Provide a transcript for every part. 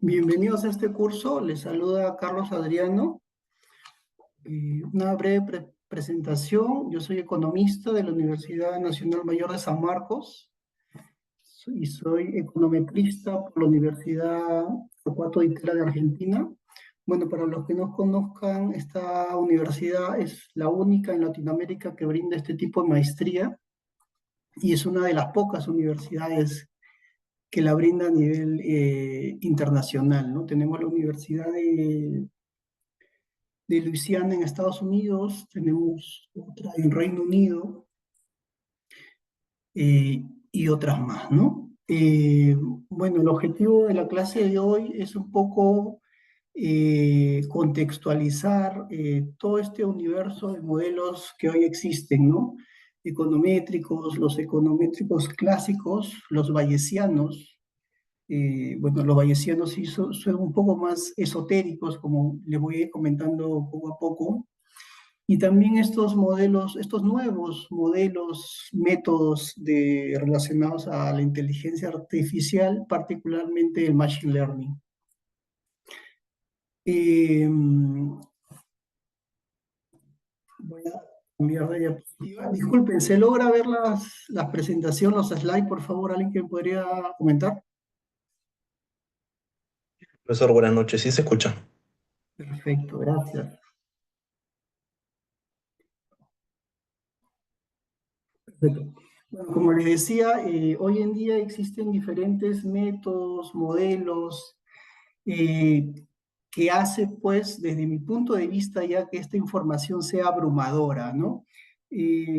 Bienvenidos a este curso. Les saluda Carlos Adriano. Una breve presentación. Yo soy economista de la Universidad Nacional Mayor de San Marcos y soy econometrista por la Universidad Torcuato Di Tella de Argentina. Bueno, para los que no conozcan, esta universidad es la única en Latinoamérica que brinda este tipo de maestría y es una de las pocas universidades que la brinda a nivel internacional, ¿no? Tenemos la Universidad de Luisiana en Estados Unidos, tenemos otra en Reino Unido y otras más, ¿no? Bueno, el objetivo de la clase de hoy es un poco contextualizar todo este universo de modelos que hoy existen, ¿no? Econométricos, los econométricos clásicos, los bayesianos. Bueno, los bayesianos sí son un poco más esotéricos, como les voy a ir comentando poco a poco. Y también estos modelos, estos nuevos modelos, métodos relacionados a la inteligencia artificial, particularmente el machine learning. Voy a cambiar de diapositiva. Disculpen, ¿se logra ver las presentaciones, los slides, por favor? ¿Alguien que me podría comentar? Profesor, buenas noches. ¿Sí se escucha? Perfecto, gracias. Perfecto. Bueno, como les decía, hoy en día existen diferentes métodos, modelos, eh, que hace, pues, desde mi punto de vista, ya que esta información sea abrumadora, ¿no?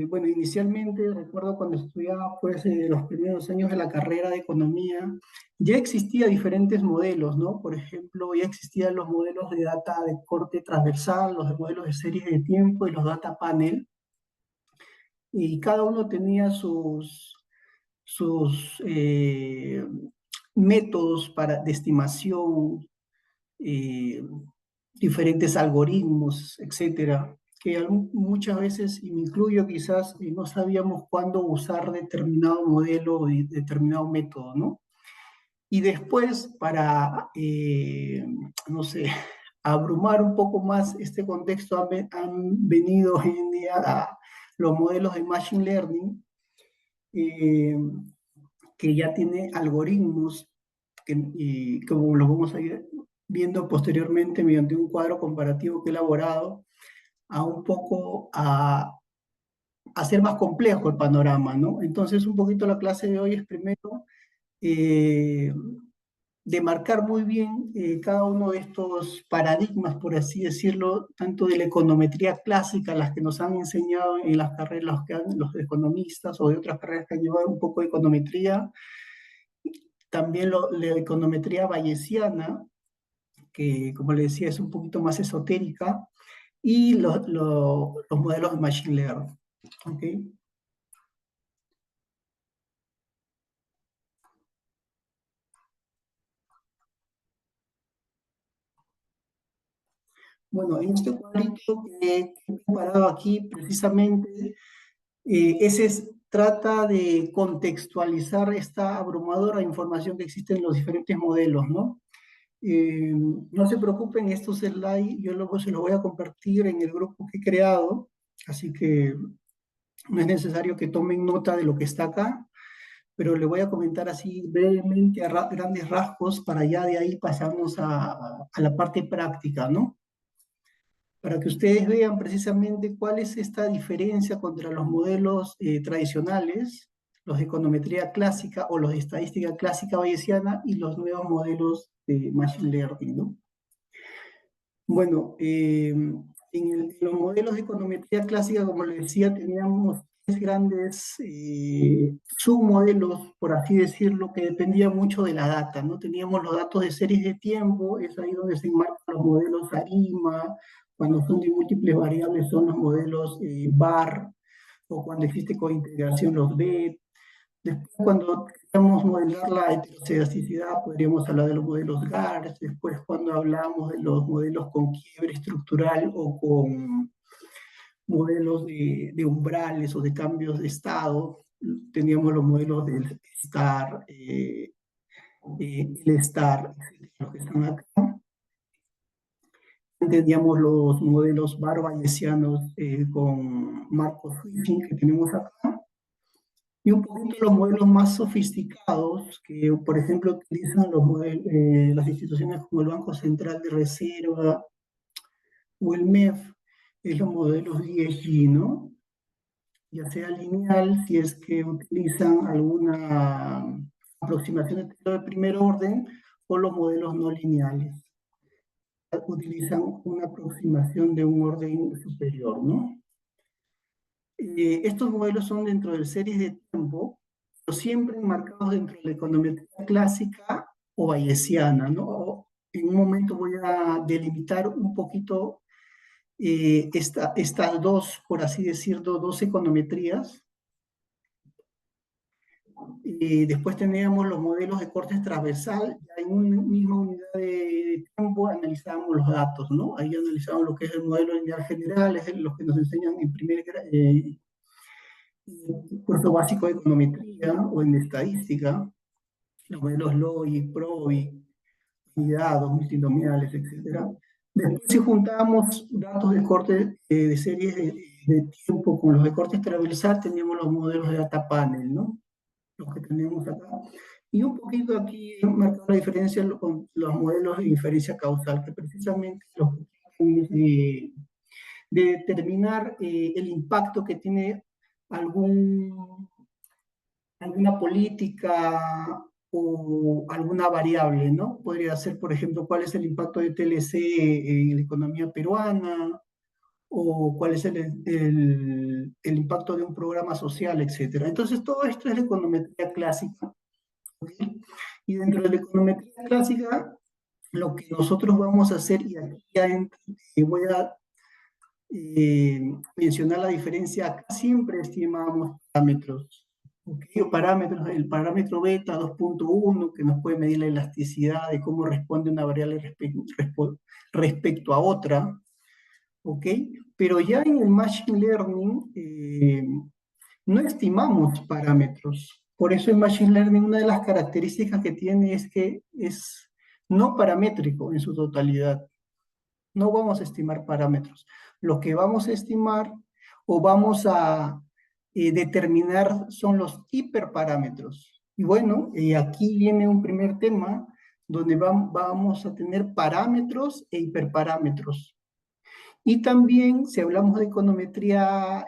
Bueno, inicialmente recuerdo cuando estudiaba, pues, los primeros años de la carrera de economía, ya existían diferentes modelos, ¿no? Por ejemplo, ya existían los modelos de data de corte transversal, los modelos de series de tiempo y los data panel, y cada uno tenía sus métodos de estimación, eh, diferentes algoritmos, etcétera, que muchas veces, y me incluyo quizás, no sabíamos cuándo usar determinado modelo y determinado método, ¿no? Y después, para, no sé, abrumar un poco más este contexto, han venido hoy en día los modelos de Machine Learning, eh, que ya tiene algoritmos y como lo vamos a ir viendo posteriormente mediante un cuadro comparativo que he elaborado, a un poco a hacer más complejo el panorama, ¿no? Entonces, un poquito la clase de hoy es primero eh, de marcar muy bien cada uno de estos paradigmas, por así decirlo, tanto de la econometría clásica, las que nos han enseñado en las carreras los economistas o de otras carreras que han llevado un poco de econometría, también la econometría bayesiana, que como le decía es un poquito más esotérica, y los modelos de Machine Learning. ¿Okay? Bueno, en este cuadrito que he preparado aquí precisamente, trata de contextualizar esta abrumadora información que existe en los diferentes modelos, ¿no? No se preocupen, estos slides yo luego se los voy a compartir en el grupo que he creado, así que no es necesario que tomen nota de lo que está acá, pero le voy a comentar así brevemente a grandes rasgos para ya de ahí pasarnos a la parte práctica, ¿no? Para que ustedes vean precisamente cuál es esta diferencia contra los modelos tradicionales, los de econometría clásica o los de estadística clásica bayesiana y los nuevos modelos de Machine Learning, ¿no? Bueno, en los modelos de econometría clásica, como les decía, teníamos tres grandes submodelos, por así decirlo, que dependían mucho de la data, ¿no? Teníamos los datos de series de tiempo, es ahí donde se enmarcan los modelos ARIMA, cuando son de múltiples variables son los modelos BAR, o cuando existe cointegración los BET. Después, cuando queremos modelar la heterozeidasticidad, podríamos hablar de los modelos GARS. Después, cuando hablamos de los modelos con quiebre estructural o con modelos de umbrales o de cambios de estado, teníamos los modelos del STAR, el estar, etcétera, los que están acá. Teníamos los modelos bar-bayesianos con Marcos Fishing que tenemos acá, y un poquito los modelos más sofisticados que, por ejemplo, utilizan las instituciones como el Banco Central de Reserva o el MEF, es los modelos ESG, ¿no? Ya sea lineal, si es que utilizan alguna aproximación de primer orden, o los modelos no lineales, utilizan una aproximación de un orden superior, ¿no? Estos modelos son dentro de series de tiempo, pero siempre enmarcados dentro de la econometría clásica o bayesiana, ¿no? En un momento voy a delimitar un poquito estas dos, por así decirlo, dos econometrías. Después teníamos los modelos de corte transversal, ya en una misma unidad de tiempo analizábamos los datos, ¿no? Ahí analizábamos lo que es el modelo lineal general, es lo que nos enseñan en primer curso básico de econometría o en estadística, los modelos LOI, PROBI, dados multinomiales, etc. Después, si juntábamos datos de corte de series de tiempo con los de corte transversal, teníamos los modelos de data panel, ¿no? Los que tenemos acá. Y un poquito aquí he marcado la diferencia con los modelos de inferencia causal, que precisamente los que tratan es de determinar el impacto que tiene alguna política o alguna variable, ¿no? Podría ser, por ejemplo, cuál es el impacto de TLC en la economía peruana, o cuál es el impacto de un programa social, etcétera. Entonces, todo esto es la econometría clásica, ¿ok? Y dentro de la econometría clásica, lo que nosotros vamos a hacer, y aquí ya voy a mencionar la diferencia, acá siempre estimábamos parámetros, ¿okay? O parámetros, el parámetro beta 2.1, que nos puede medir la elasticidad de cómo responde una variable respecto a otra, ¿ok? Pero ya en el Machine Learning no estimamos parámetros. Por eso el Machine Learning, una de las características que tiene es que es no paramétrico en su totalidad. No vamos a estimar parámetros. Lo que vamos a estimar o vamos a determinar son los hiperparámetros. Y bueno, aquí viene un primer tema donde vamos a tener parámetros e hiperparámetros. Y también, si hablamos de econometría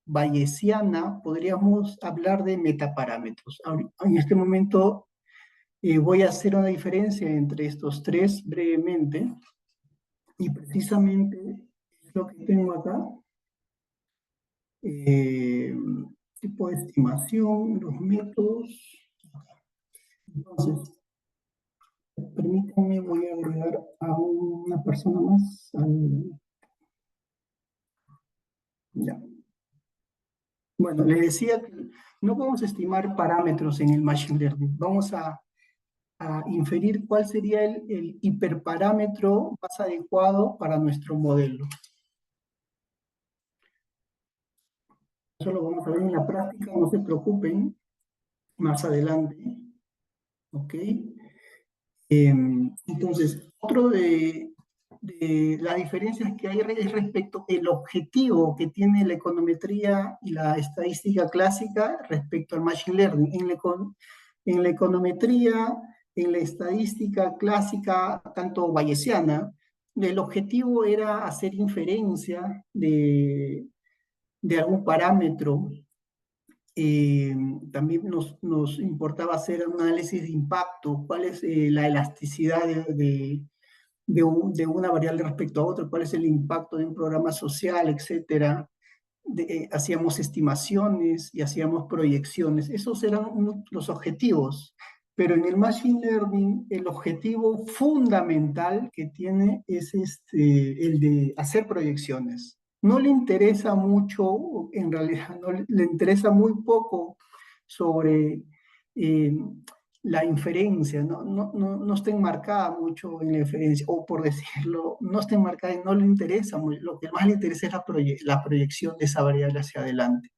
bayesiana, podríamos hablar de metaparámetros. En este momento voy a hacer una diferencia entre estos tres brevemente, y precisamente es lo que tengo acá. Tipo de estimación, los métodos. Entonces, permítanme, voy a agregar a una persona más. Ya. Bueno, les decía que no vamos a estimar parámetros en el Machine Learning. Vamos a inferir cuál sería el hiperparámetro más adecuado para nuestro modelo. Eso lo vamos a ver en la práctica, no se preocupen, más adelante. ¿Ok? Entonces, otro de las diferencias que hay es respecto al objetivo que tiene la econometría y la estadística clásica respecto al Machine Learning. En la econometría, en la estadística clásica, tanto bayesiana, el objetivo era hacer inferencia de algún parámetro. También nos importaba hacer un análisis de impacto, cuál es la elasticidad de una variable respecto a otra, cuál es el impacto de un programa social, etcétera. Hacíamos estimaciones y hacíamos proyecciones. Esos eran los objetivos. Pero en el Machine Learning, el objetivo fundamental que tiene es el de hacer proyecciones. No le interesa mucho, en realidad no le interesa muy poco sobre eh, la inferencia, no está enmarcada mucho en la inferencia, o por decirlo, no está enmarcada y no le interesa mucho. Lo que más le interesa es la proyección de esa variable hacia adelante.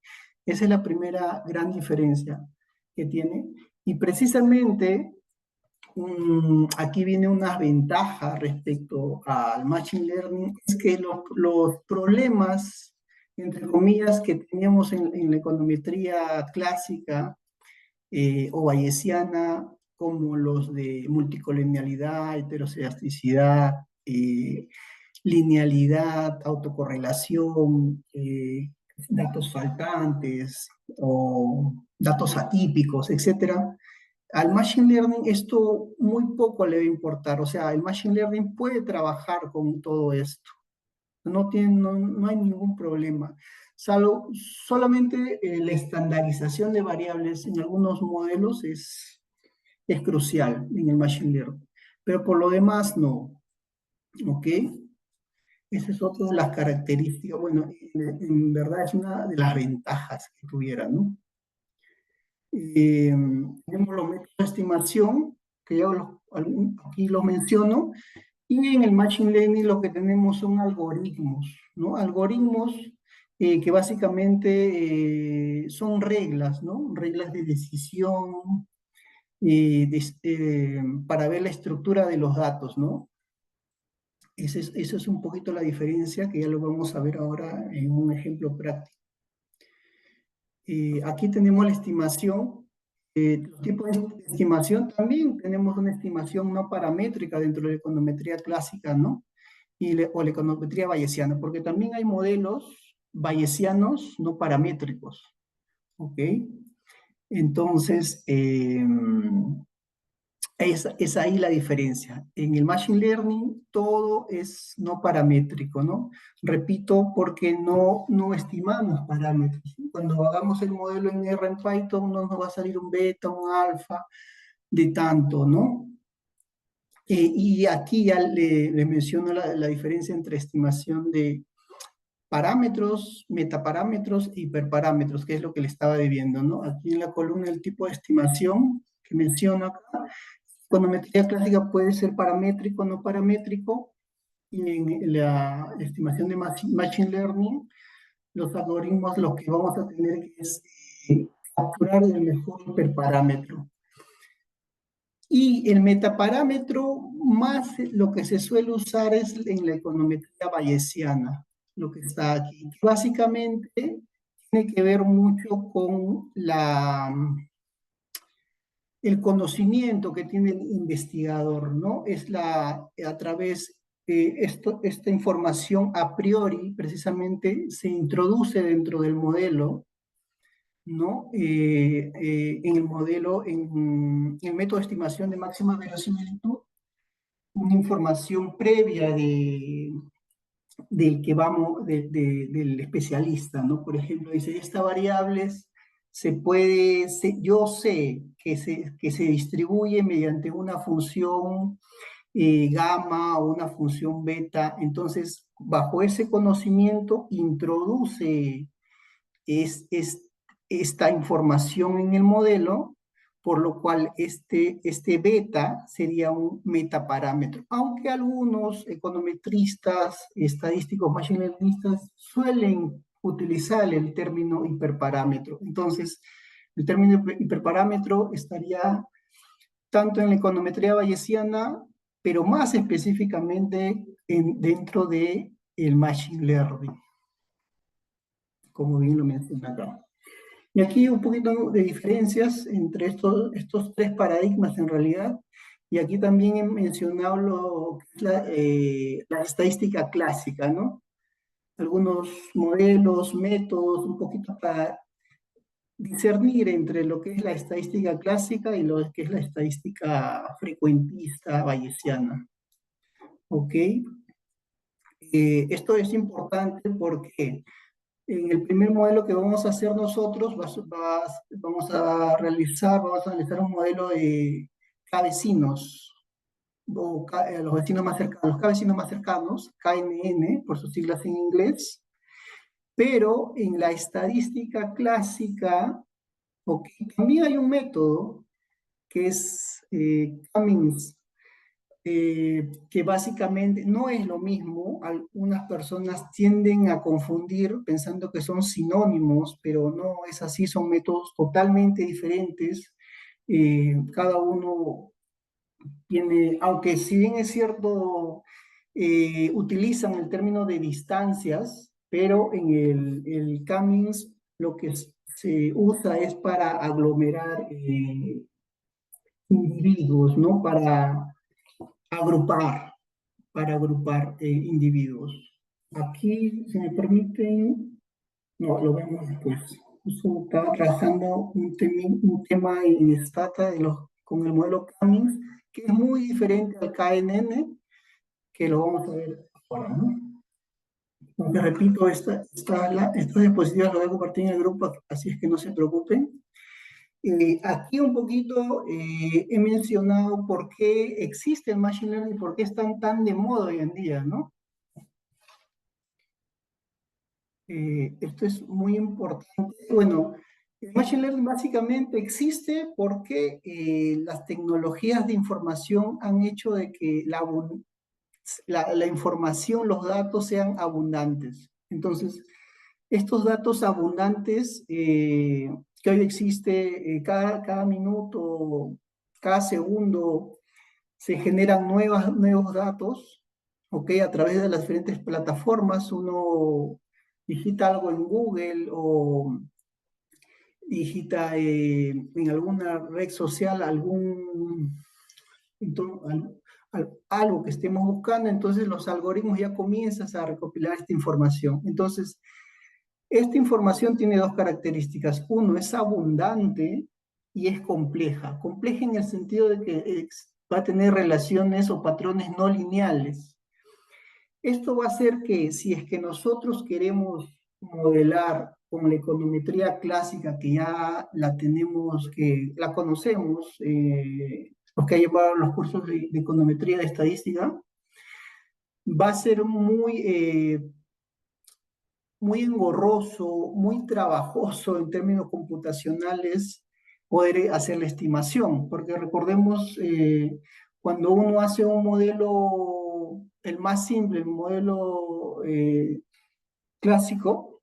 Esa es la primera gran diferencia que tiene. Y precisamente aquí viene una ventaja respecto al Machine Learning, es que los problemas, entre comillas, que teníamos en la econometría clásica o bayesiana, como los de multicolonialidad, heteroscedasticidad, linealidad, autocorrelación, datos faltantes o datos atípicos, etcétera. Al Machine Learning esto muy poco le va a importar, o sea, el Machine Learning puede trabajar con todo esto, no hay ningún problema, salvo solamente la estandarización de variables en algunos modelos es crucial en el Machine Learning, pero por lo demás no, ¿ok? Esa es otra de las características, bueno, en verdad es una de las ventajas que tuviera, ¿no? Tenemos los métodos de estimación, que ya aquí los menciono, y en el Machine Learning lo que tenemos son algoritmos, ¿no? Algoritmos que básicamente son reglas, ¿no? Reglas de decisión para ver la estructura de los datos, ¿no? Esa es un poquito la diferencia que ya lo vamos a ver ahora en un ejemplo práctico. Aquí tenemos la estimación. Los tipos de estimación también tenemos una estimación no paramétrica dentro de la econometría clásica, ¿no? O la econometría bayesiana, porque también hay modelos bayesianos no paramétricos, ¿ok? Entonces, es ahí la diferencia. En el Machine Learning todo es no paramétrico, ¿no? Repito, porque no estimamos parámetros. Cuando hagamos el modelo en R en Python, no nos va a salir un beta, un alfa, de tanto, ¿no? Y aquí ya le menciono la diferencia entre estimación de parámetros, metaparámetros e hiperparámetros, que es lo que le estaba debiendo, ¿no? Aquí en la columna el tipo de estimación que menciono acá, econometría clásica puede ser paramétrico o no paramétrico, y en la estimación de Machine Learning, los algoritmos lo que vamos a tener es capturar el mejor hiperparámetro. Y el metaparámetro más lo que se suele usar es en la econometría bayesiana, lo que está aquí. Básicamente tiene que ver mucho con el conocimiento que tiene el investigador, ¿no? Es a través de esta información a priori, precisamente, se introduce dentro del modelo, ¿no? En el modelo, en el método de estimación de máxima verosimilitud, una información previa del que vamos, del especialista, ¿no? Por ejemplo, dice, esta variable yo sé que se distribuye mediante una función gamma o una función beta, entonces, bajo ese conocimiento, introduce es esta información en el modelo, por lo cual este beta sería un metaparámetro. Aunque algunos econometristas, estadísticos, machine learnistas suelen utilizar el término hiperparámetro. Entonces, el término hiperparámetro estaría tanto en la econometría bayesiana, pero más específicamente dentro de el machine learning, como bien lo mencioné acá. Y aquí un poquito de diferencias entre estos tres paradigmas en realidad. Y aquí también he mencionado lo que es la estadística clásica, ¿no? Algunos modelos, métodos, un poquito para discernir entre lo que es la estadística clásica y lo que es la estadística frecuentista bayesiana. ¿Ok? Esto es importante porque en el primer modelo que vamos a hacer nosotros, vamos a analizar un modelo de K-vecinos, los vecinos más cercanos, los K-vecinos más cercanos, KNN, por sus siglas en inglés, pero en la estadística clásica, también hay un método que es Cummings, que básicamente no es lo mismo. Algunas personas tienden a confundir pensando que son sinónimos, pero no es así, son métodos totalmente diferentes. Cada uno Tiene, aunque si bien es cierto, utilizan el término de distancias, pero en el Cummings lo que se usa es para aglomerar individuos, ¿no? Agrupar, para agrupar individuos. Aquí, si me permiten, no, lo vemos después. Justo estaba trabajando un tema en Stata con el modelo Cummings, que es muy diferente al KNN, que lo vamos a ver ahora, ¿no? Aunque repito, estas diapositivas lo voy a compartir en el grupo, así es que no se preocupen. Aquí un poquito he mencionado por qué existe el Machine Learning, por qué están tan de moda hoy en día, ¿no? Esto es muy importante. Bueno, el Machine Learning básicamente existe porque las tecnologías de información han hecho de que la información, los datos sean abundantes. Entonces, estos datos abundantes que hoy existe, cada minuto, cada segundo, se generan nuevos datos, ¿ok? A través de las diferentes plataformas, uno digita algo en Google o digita en alguna red social algo que estemos buscando, entonces los algoritmos ya comienzan a recopilar esta información. Entonces, esta información tiene dos características. Uno, es abundante y es compleja. Compleja en el sentido de que va a tener relaciones o patrones no lineales. Esto va a hacer que si es que nosotros queremos modelar con la econometría clásica, que ya la tenemos, que la conocemos, los que han llevado los cursos de econometría de estadística, va a ser muy engorroso, muy trabajoso en términos computacionales poder hacer la estimación, porque recordemos, cuando uno hace un modelo, el más simple, el modelo clásico,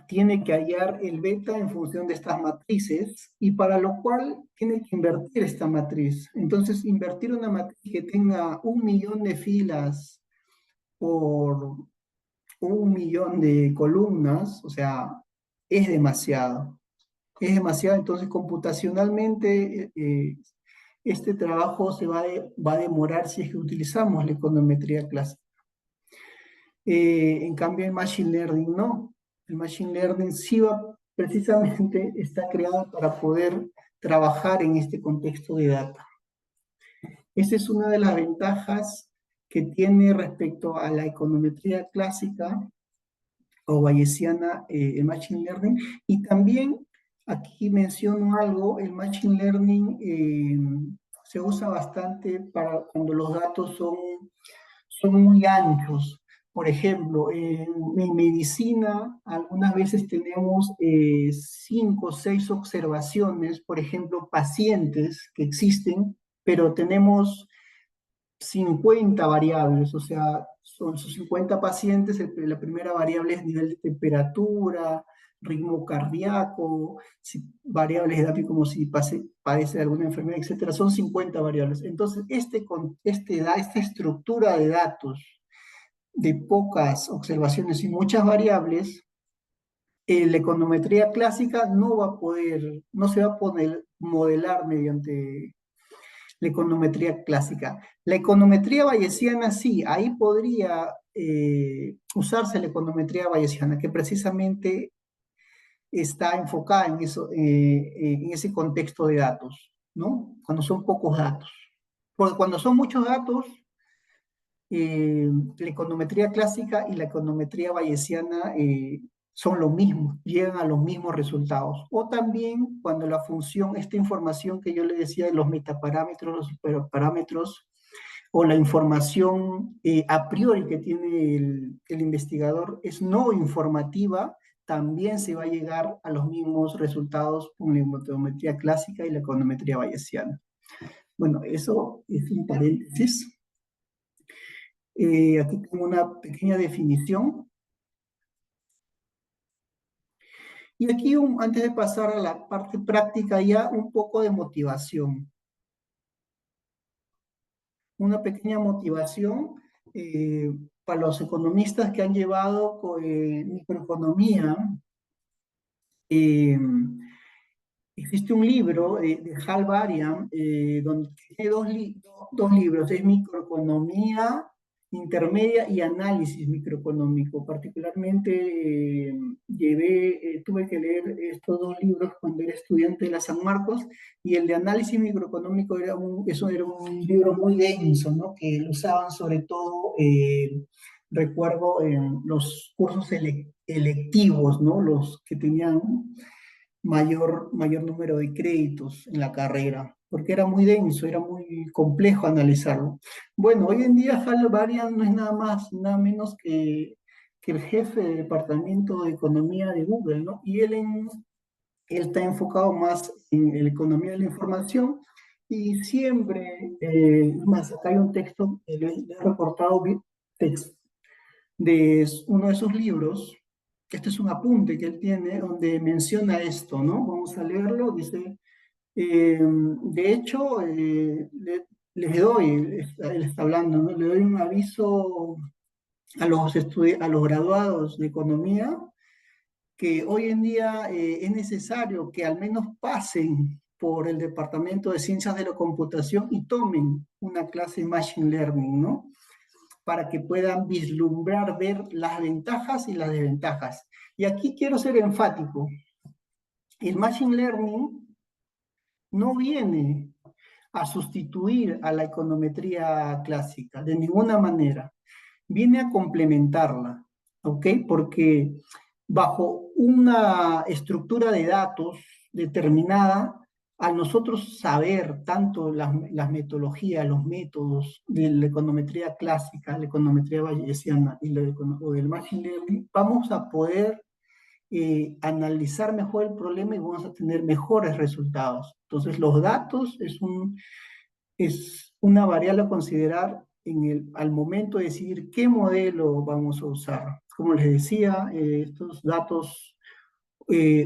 tiene que hallar el beta en función de estas matrices y para lo cual tiene que invertir esta matriz. Entonces, invertir una matriz que tenga 1 millón de filas por 1 millón de columnas, o sea, es demasiado. Es demasiado, entonces computacionalmente este trabajo va a demorar si es que utilizamos la econometría clásica. En cambio, el Machine Learning no. El Machine Learning sí precisamente está creado para poder trabajar en este contexto de data. Esa es una de las ventajas que tiene respecto a la econometría clásica o bayesiana, el Machine Learning. Y también aquí menciono algo, el Machine Learning se usa bastante para cuando los datos son muy anchos. Por ejemplo, en medicina algunas veces tenemos 5 o 6 observaciones, por ejemplo, pacientes que existen, pero tenemos 50 variables, o sea, son sus 50 pacientes, la primera variable es nivel de temperatura, ritmo cardíaco, variables de datos como si padece de alguna enfermedad, etcétera, son 50 variables. Entonces, esta estructura de datos de pocas observaciones y muchas variables, la econometría clásica no se va a poder modelar mediante la econometría clásica. La econometría bayesiana sí, ahí podría usarse la econometría bayesiana, que precisamente está enfocada en ese contexto de datos, ¿no? Cuando son pocos datos. Porque cuando son muchos datos, la econometría clásica y la econometría bayesiana son lo mismo, llegan a los mismos resultados. O también cuando la función, esta información que yo le decía de los metaparámetros, los superparámetros, o la información a priori que tiene el investigador es no informativa, también se va a llegar a los mismos resultados con la econometría clásica y la econometría bayesiana. Bueno, eso es un paréntesis. Aquí tengo una pequeña definición. Y aquí, antes de pasar a la parte práctica, ya un poco de motivación. una pequeña motivación para los economistas que han llevado microeconomía. eh, Existe un libro de Hal Varian, donde tiene dos libros, es Microeconomía Intermedia y Análisis Microeconómico. Particularmente tuve que leer estos dos libros cuando era estudiante de la San Marcos, y el de Análisis Microeconómico eso era un libro muy denso, ¿no? Que lo usaban sobre todo, recuerdo, en los cursos electivos, ¿no? Los que tenían mayor número de créditos en la carrera, porque era muy denso, era muy complejo analizarlo. Bueno, hoy en día Hal Varian no es nada más, nada menos que el jefe del departamento de economía de Google, ¿no? Y él está enfocado más en la economía de la información, y siempre, más acá hay un texto, le he reportado texto de uno de sus libros. Este es un apunte que él tiene donde menciona esto, ¿no? Vamos a leerlo. Dice, de hecho, les doy, él está hablando, ¿no? Le doy un aviso a los graduados de economía, que hoy en día es necesario que al menos pasen por el Departamento de Ciencias de la Computación y tomen una clase de Machine Learning, ¿no? Para que puedan vislumbrar, ver las ventajas y las desventajas. Y aquí quiero ser enfático. El Machine Learning no viene a sustituir a la econometría clásica, de ninguna manera. Viene a complementarla, ¿ok? Porque bajo una estructura de datos determinada, al nosotros saber tanto las metodologías, los métodos de la econometría clásica, la econometría bayesiana o del machine learning, vamos a poder analizar mejor el problema y vamos a tener mejores resultados. Entonces, los datos es una variable a considerar al momento de decidir qué modelo vamos a usar. Como les decía, estos datos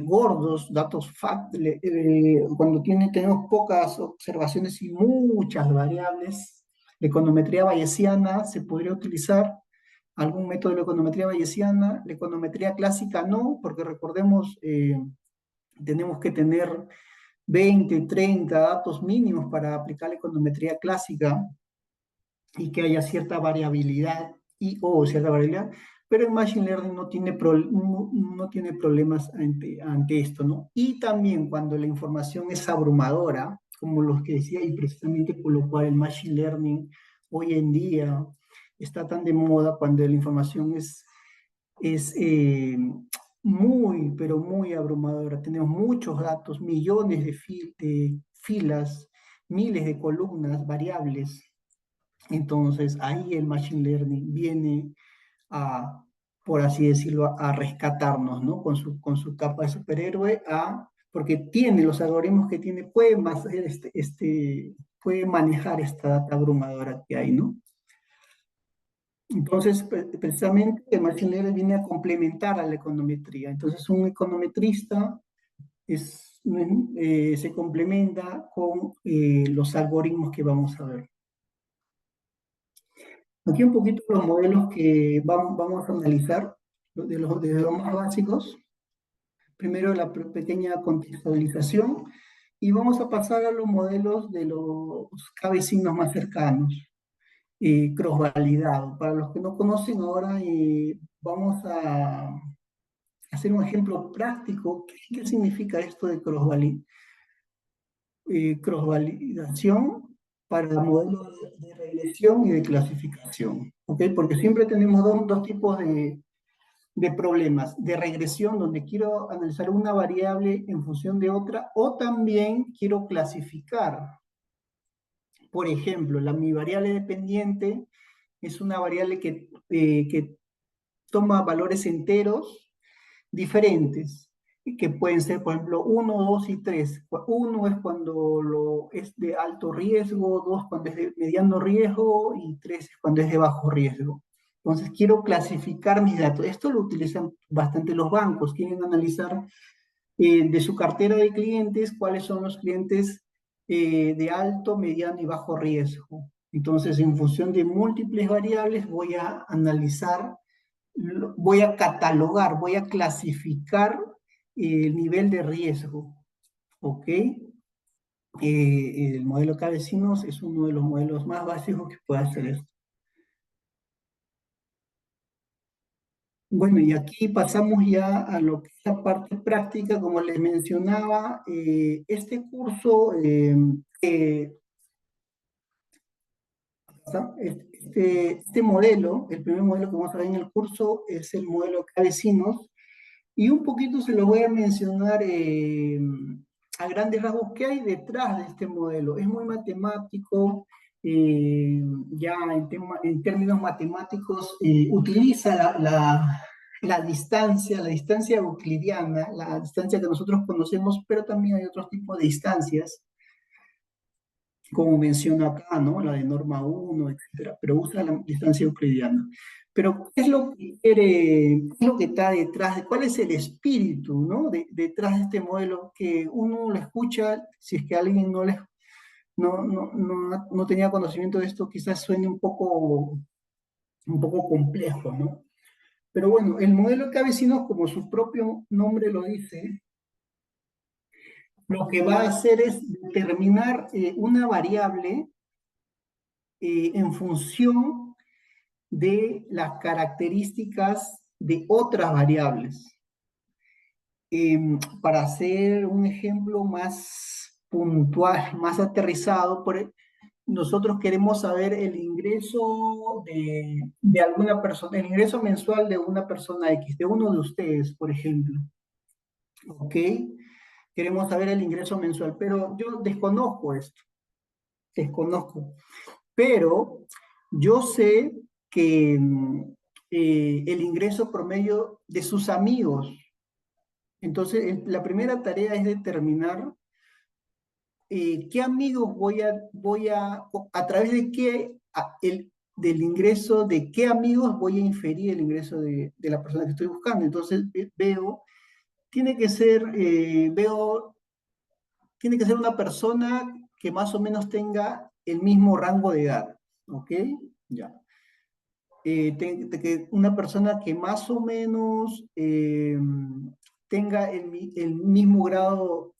gordos, datos FAT, cuando tenemos pocas observaciones y muchas variables, la econometría bayesiana se podría utilizar, algún método de la econometría bayesiana. La econometría clásica no, porque recordemos, tenemos que tener 20, 30 datos mínimos para aplicar la econometría clásica, y que haya cierta variabilidad o cierta variabilidad, pero en Machine Learning no tiene problemas ante esto, ¿no? Y también cuando la información es abrumadora, como los que decía, y precisamente por lo cual el Machine Learning hoy en día está tan de moda, cuando la información es muy, pero muy abrumadora. Tenemos muchos datos, millones de filas, miles de columnas, variables. Entonces ahí el Machine Learning viene a, por así decirlo, a rescatarnos, ¿no? Con su capa de superhéroe, porque tiene los algoritmos que tiene, puede manejar esta data abrumadora que hay, ¿no? Entonces, precisamente el Machine Learning viene a complementar a la econometría. Entonces, un econometrista se complementa con los algoritmos que vamos a ver. Aquí un poquito los modelos que vamos a analizar, de los más básicos. Primero la pequeña contextualización, y vamos a pasar a los modelos de los signos más cercanos, cross-validado. Para los que no conocen ahora, vamos a hacer un ejemplo práctico. ¿Qué significa esto de cross-validación para modelos de regresión y de clasificación? ¿Ok? Porque siempre tenemos dos tipos de problemas: de regresión, donde quiero analizar una variable en función de otra, o también quiero clasificar. Por ejemplo, mi variable dependiente es una variable que toma valores enteros diferentes, que pueden ser, por ejemplo, 1, 2 y 3. 1 es cuando es de alto riesgo, 2 cuando es de mediano riesgo, y 3 es cuando es de bajo riesgo. Entonces, quiero clasificar mis datos. Esto lo utilizan bastante los bancos. Quieren analizar de su cartera de clientes cuáles son los clientes de alto, mediano y bajo riesgo. Entonces, en función de múltiples variables, voy a analizar, voy a catalogar, voy a clasificar el nivel de riesgo, ¿ok? El modelo K-Vecinos es uno de los modelos más básicos que puede hacer esto. Bueno, y aquí pasamos ya a lo que es la parte práctica, como les mencionaba, este curso, este modelo, el primer modelo que vamos a ver en el curso es el modelo K-Vecinos, y un poquito se lo voy a mencionar a grandes rasgos qué hay detrás de este modelo. Es muy matemático, ya en términos matemáticos, utiliza la distancia euclidiana, la distancia que nosotros conocemos, pero también hay otros tipos de distancias, como menciono acá, ¿no? La de norma uno, etcétera, pero usa la distancia euclidiana. Pero, ¿qué es lo que quiere, qué es lo que está detrás, cuál es el espíritu, ¿no? Detrás de este modelo que uno lo escucha, si es que alguien no tenía conocimiento de esto, quizás suene un poco complejo, ¿no? Pero bueno, el modelo de vecinos, como su propio nombre lo dice, lo que va a hacer es determinar una variable en función de las características de otras variables. Para hacer un ejemplo más puntual, más aterrizado, nosotros queremos saber el ingreso de alguna persona, el ingreso mensual de una persona X, de uno de ustedes, por ejemplo. ¿Ok? Queremos saber el ingreso mensual, pero yo desconozco esto, desconozco. Pero yo sé que el ingreso promedio de sus amigos. Entonces, la primera tarea es determinar qué amigos a través de del ingreso de qué amigos voy a inferir el ingreso de la persona que estoy buscando. Entonces, tiene que ser, tiene que ser una persona que más o menos tenga el mismo rango de edad, ¿ok? Ya. Que una persona que más o menos tenga el mismo grado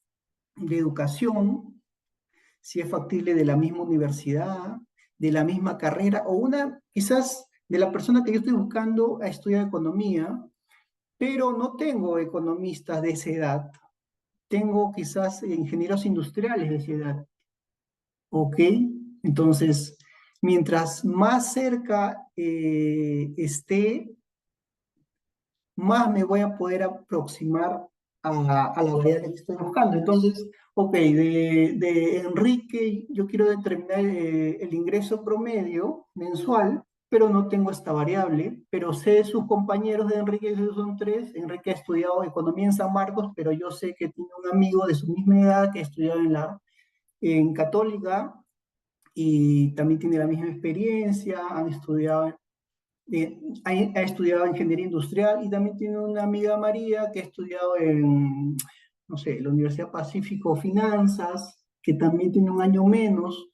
de educación, si es factible de la misma universidad, de la misma carrera, o quizás de la persona que yo estoy buscando a estudiar economía, pero no tengo economistas de esa edad, tengo quizás ingenieros industriales de esa edad, ¿ok? Entonces, mientras más cerca esté, más me voy a poder aproximar a la variable que estoy buscando. Entonces, ok, de Enrique yo quiero determinar el ingreso promedio mensual, pero no tengo esta variable, pero sé sus compañeros de Enrique, que son tres. Enrique ha estudiado economía en San Marcos, pero yo sé que tiene un amigo de su misma edad que ha estudiado en Católica y también tiene la misma experiencia, han estudiado ha estudiado ingeniería industrial y también tiene una amiga María que ha estudiado en, no sé, la Universidad Pacífico Finanzas, que también tiene un año menos.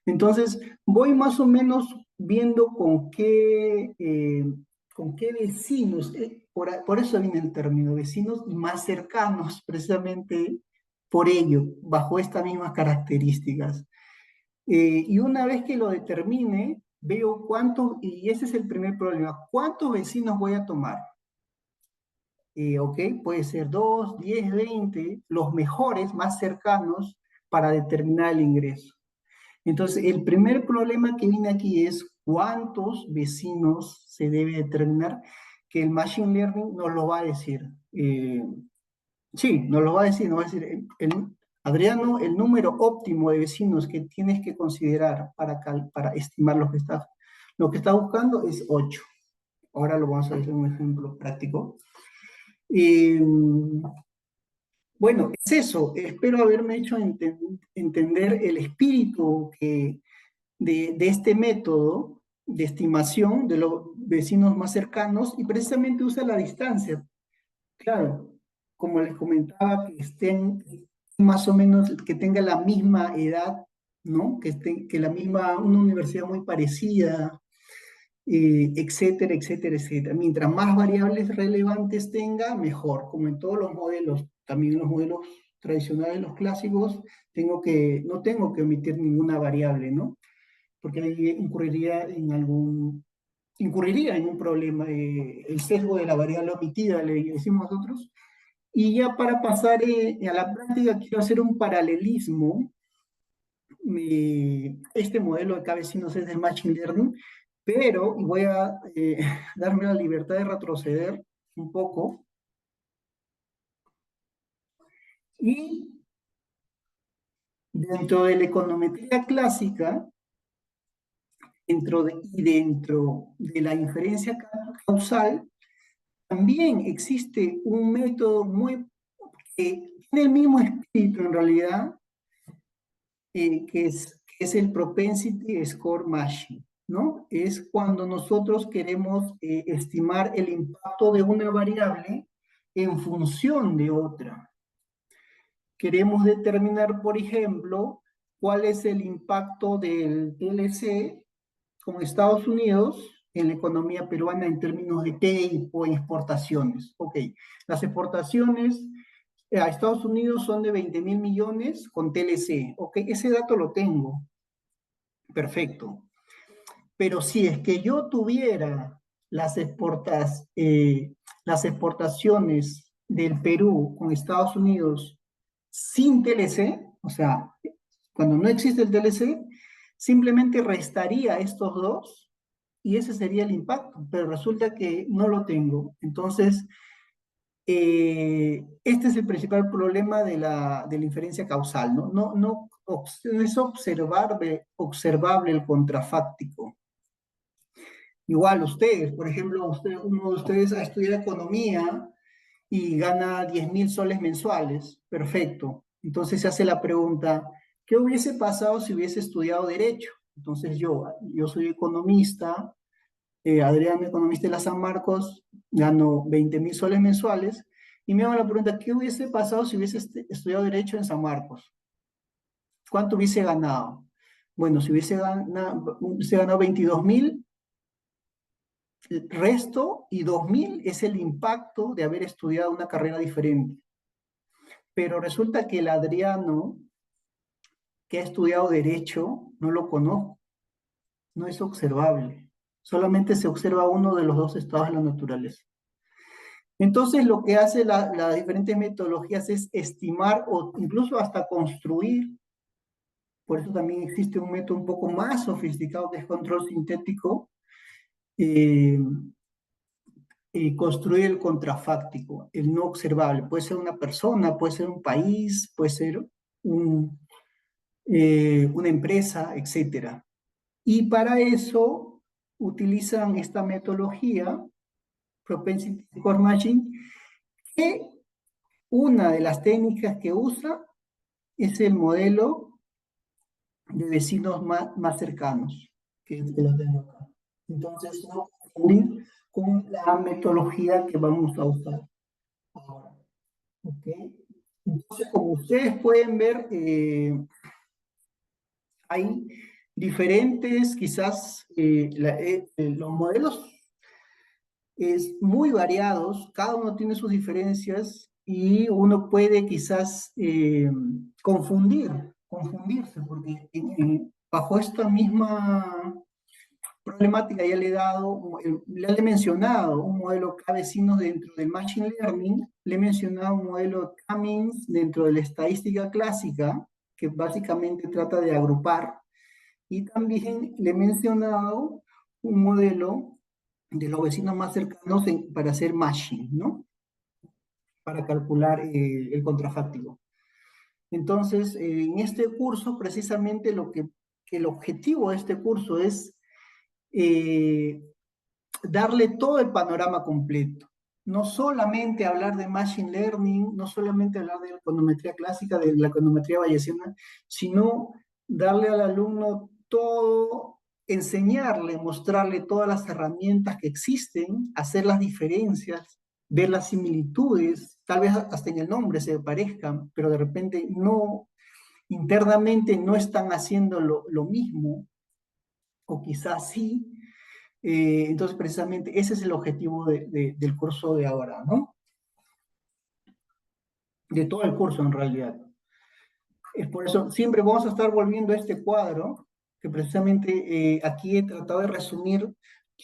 Entonces, voy más o menos viendo con qué vecinos, por eso viene el término, vecinos más cercanos, precisamente por ello, bajo estas mismas características. Y una vez que lo determine, veo cuántos, y ese es el primer problema, ¿cuántos vecinos voy a tomar? Ok, puede ser 2, 10, 20, los mejores, más cercanos para determinar el ingreso. Entonces, el primer problema que viene aquí es cuántos vecinos se debe determinar, que el Machine Learning nos lo va a decir. Sí, nos lo va a decir, nos va a decir, Adriano, el número óptimo de vecinos que tienes que considerar para estimar lo que está buscando es 8. Ahora lo vamos a ver en un ejemplo práctico. Y, bueno, es eso. Espero haberme hecho entender el espíritu de este método de estimación de los vecinos más cercanos y precisamente usa la distancia. Claro, como les comentaba, que estén más o menos, que tengan la misma edad ¿no? Que una universidad muy parecida, etcétera, etcétera, etcétera. Mientras más variables relevantes tenga, mejor, como en todos los modelos, también en los modelos tradicionales, los clásicos, no tengo que omitir ninguna variable, ¿no? Porque ahí incurriría en un problema, el sesgo de la variable omitida, le decimos nosotros. Y ya para pasar a la práctica, quiero hacer un paralelismo. Este modelo de cabecinos es del Machine Learning, pero voy a darme la libertad de retroceder un poco y dentro de la econometría clásica, dentro de la inferencia causal, también existe un método que tiene el mismo espíritu en realidad, que es el Propensity Score Matching, ¿no? Es cuando nosotros queremos estimar el impacto de una variable en función de otra. Queremos determinar, por ejemplo, cuál es el impacto del TLC con Estados Unidos en la economía peruana en términos de PIB o exportaciones. Ok, las exportaciones a Estados Unidos son de 20.000 millones con TLC. Ok, ese dato lo tengo. Perfecto. Pero si es que yo tuviera las exportaciones del Perú con Estados Unidos sin TLC, o sea, cuando no existe el TLC, simplemente restaría estos dos y ese sería el impacto, pero resulta que no lo tengo. Entonces, este es el principal problema de la inferencia causal, ¿no? No es observable el contrafáctico. Igual ustedes, por ejemplo, uno de ustedes ha estudiado economía y gana 10.000 soles mensuales. Perfecto. Entonces se hace la pregunta, ¿qué hubiese pasado si hubiese estudiado derecho? Entonces yo soy economista, Adrián, economista de la San Marcos, gano 20.000 soles mensuales y me hago la pregunta, ¿qué hubiese pasado si hubiese estudiado derecho en San Marcos? ¿Cuánto hubiese ganado? Bueno, si hubiese ganado 22.000, el resto y 2.000 es el impacto de haber estudiado una carrera diferente. Pero resulta que el Adriano que ha estudiado Derecho no lo conozco, no es observable. Solamente se observa uno de los dos estados de la naturaleza. Entonces, lo que hace las diferentes metodologías es estimar o incluso hasta construir. Por eso también existe un método un poco más sofisticado que es control sintético. eh, Construir el contrafáctico, el no observable. Puede ser una persona, puede ser un país, puede ser una empresa, etcétera. Y para eso utilizan esta metodología, Propensity Score Matching, que una de las técnicas que usa es el modelo de vecinos más cercanos, que es el que lo tengo acá. Entonces, no confundir con la metodología que vamos a usar ahora. ¿Ok? Entonces, como ustedes pueden ver, hay diferentes, quizás los modelos es muy variados, cada uno tiene sus diferencias y uno puede quizás confundirse, porque bajo esta misma problemática ya le he mencionado un modelo K-vecinos dentro del Machine Learning, le he mencionado un modelo K-means dentro de la estadística clásica, que básicamente trata de agrupar, y también le he mencionado un modelo de los vecinos más cercanos para hacer matching, ¿no? Para calcular el contrafáctico. Entonces, en este curso, precisamente que el objetivo de este curso es eh, darle todo el panorama completo. No solamente hablar de Machine Learning, no solamente hablar de la econometría clásica, de la econometría bayesiana, sino darle al alumno todo, enseñarle, mostrarle todas las herramientas que existen, hacer las diferencias, ver las similitudes, tal vez hasta en el nombre se parezcan, pero de repente no, internamente no están haciendo lo mismo, o quizás sí. Entonces, precisamente, ese es el objetivo del curso de ahora, ¿no? De todo el curso, en realidad. Es por eso, siempre vamos a estar volviendo a este cuadro, que precisamente aquí he tratado de resumir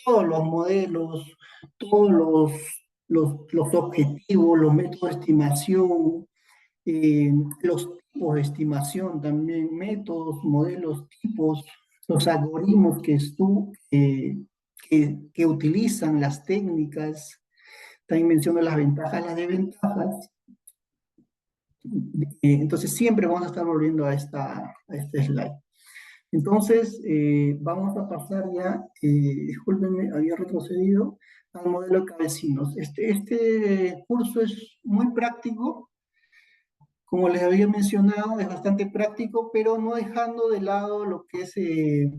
todos los modelos, todos los objetivos, los métodos de estimación, los tipos de estimación también, métodos, modelos, tipos, los algoritmos que utilizan las técnicas. También menciono las ventajas, las desventajas. Entonces siempre vamos a estar volviendo a este slide. Entonces, vamos a pasar ya, discúlpenme, había retrocedido al modelo de cabecinos. Este curso es muy práctico, como les había mencionado, es bastante práctico, pero no dejando de lado lo que es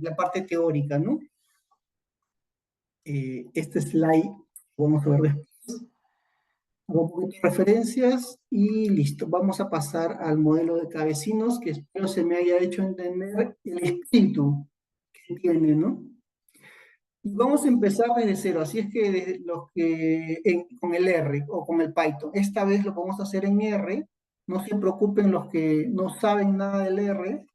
la parte teórica, ¿no? Este slide, vamos a ver después. Hago un poquito de referencias y listo. Vamos a pasar al modelo de cabecinos, que espero se me haya hecho entender el espíritu que tiene, ¿no? Y vamos a empezar desde cero, así es que desde con el R o con el Python. Esta vez lo vamos a hacer en R. No se preocupen los que no saben nada del R.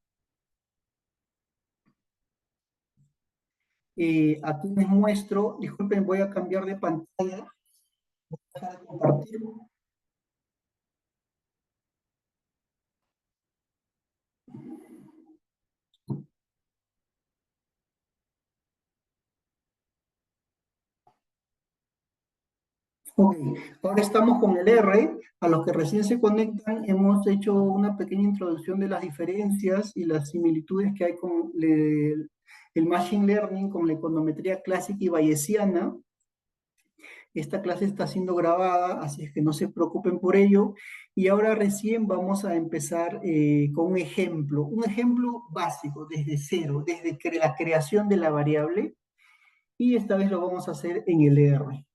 Aquí les muestro, disculpen, voy a cambiar de pantalla. Voy a dejar de compartir. Ok, ahora estamos con el R. A los que recién se conectan, hemos hecho una pequeña introducción de las diferencias y las similitudes que hay con el Machine Learning, con la econometría clásica y bayesiana. Esta clase está siendo grabada, así es que no se preocupen por ello. Y ahora recién vamos a empezar con un ejemplo básico, desde cero, desde la creación de la variable. Y esta vez lo vamos a hacer en el R.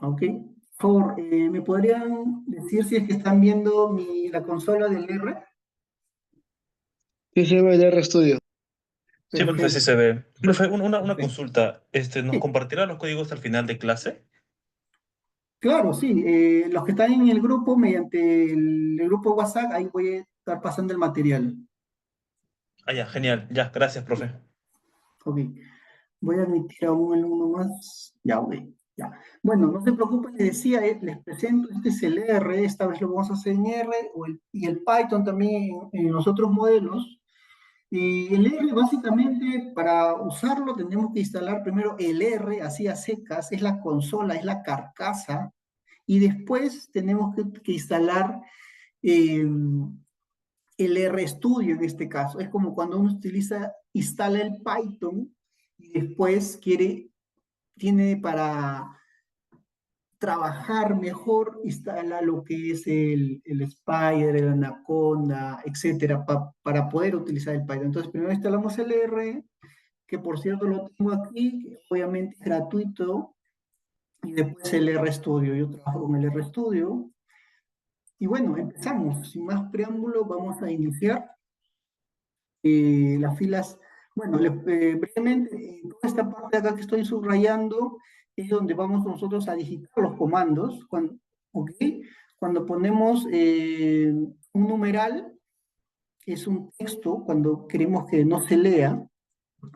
¿Ok? Por favor, ¿me podrían decir si es que están viendo la consola del R? Sí, se ve el RStudio. Sí, profe, sí Perfecto, se ve. Profe, una perfecto. consulta. ¿Nos Sí, compartirá los códigos al final de clase? claro, sí. Los que están en el grupo, mediante el grupo WhatsApp, ahí voy a estar pasando el material. Ah, ya, genial. Ya, gracias, profe. Ok. Voy a admitir a un alumno más. Ya, ok. Ya. Bueno, no se preocupen, les decía, les presento, este es el R, esta vez lo vamos a hacer en R, y el Python también en los otros modelos. Y el R, básicamente, para usarlo, tenemos que instalar primero el R, así a secas, es la consola, es la carcasa, y después tenemos que instalar eh, el RStudio en este caso. Es como cuando uno instala el Python y después tiene para trabajar mejor, instala lo que es el Spider, el Anaconda, etcétera, para poder utilizar el Python. Entonces, primero instalamos el R, que por cierto lo tengo aquí, que obviamente es gratuito, y después el RStudio. Yo trabajo con el RStudio. Y bueno, empezamos. Sin más preámbulo, vamos a iniciar las filas. Bueno, brevemente, toda esta parte de acá que estoy subrayando es donde vamos nosotros a digitar los comandos. ¿Ok? Cuando ponemos un numeral, es un texto, cuando queremos que no se lea,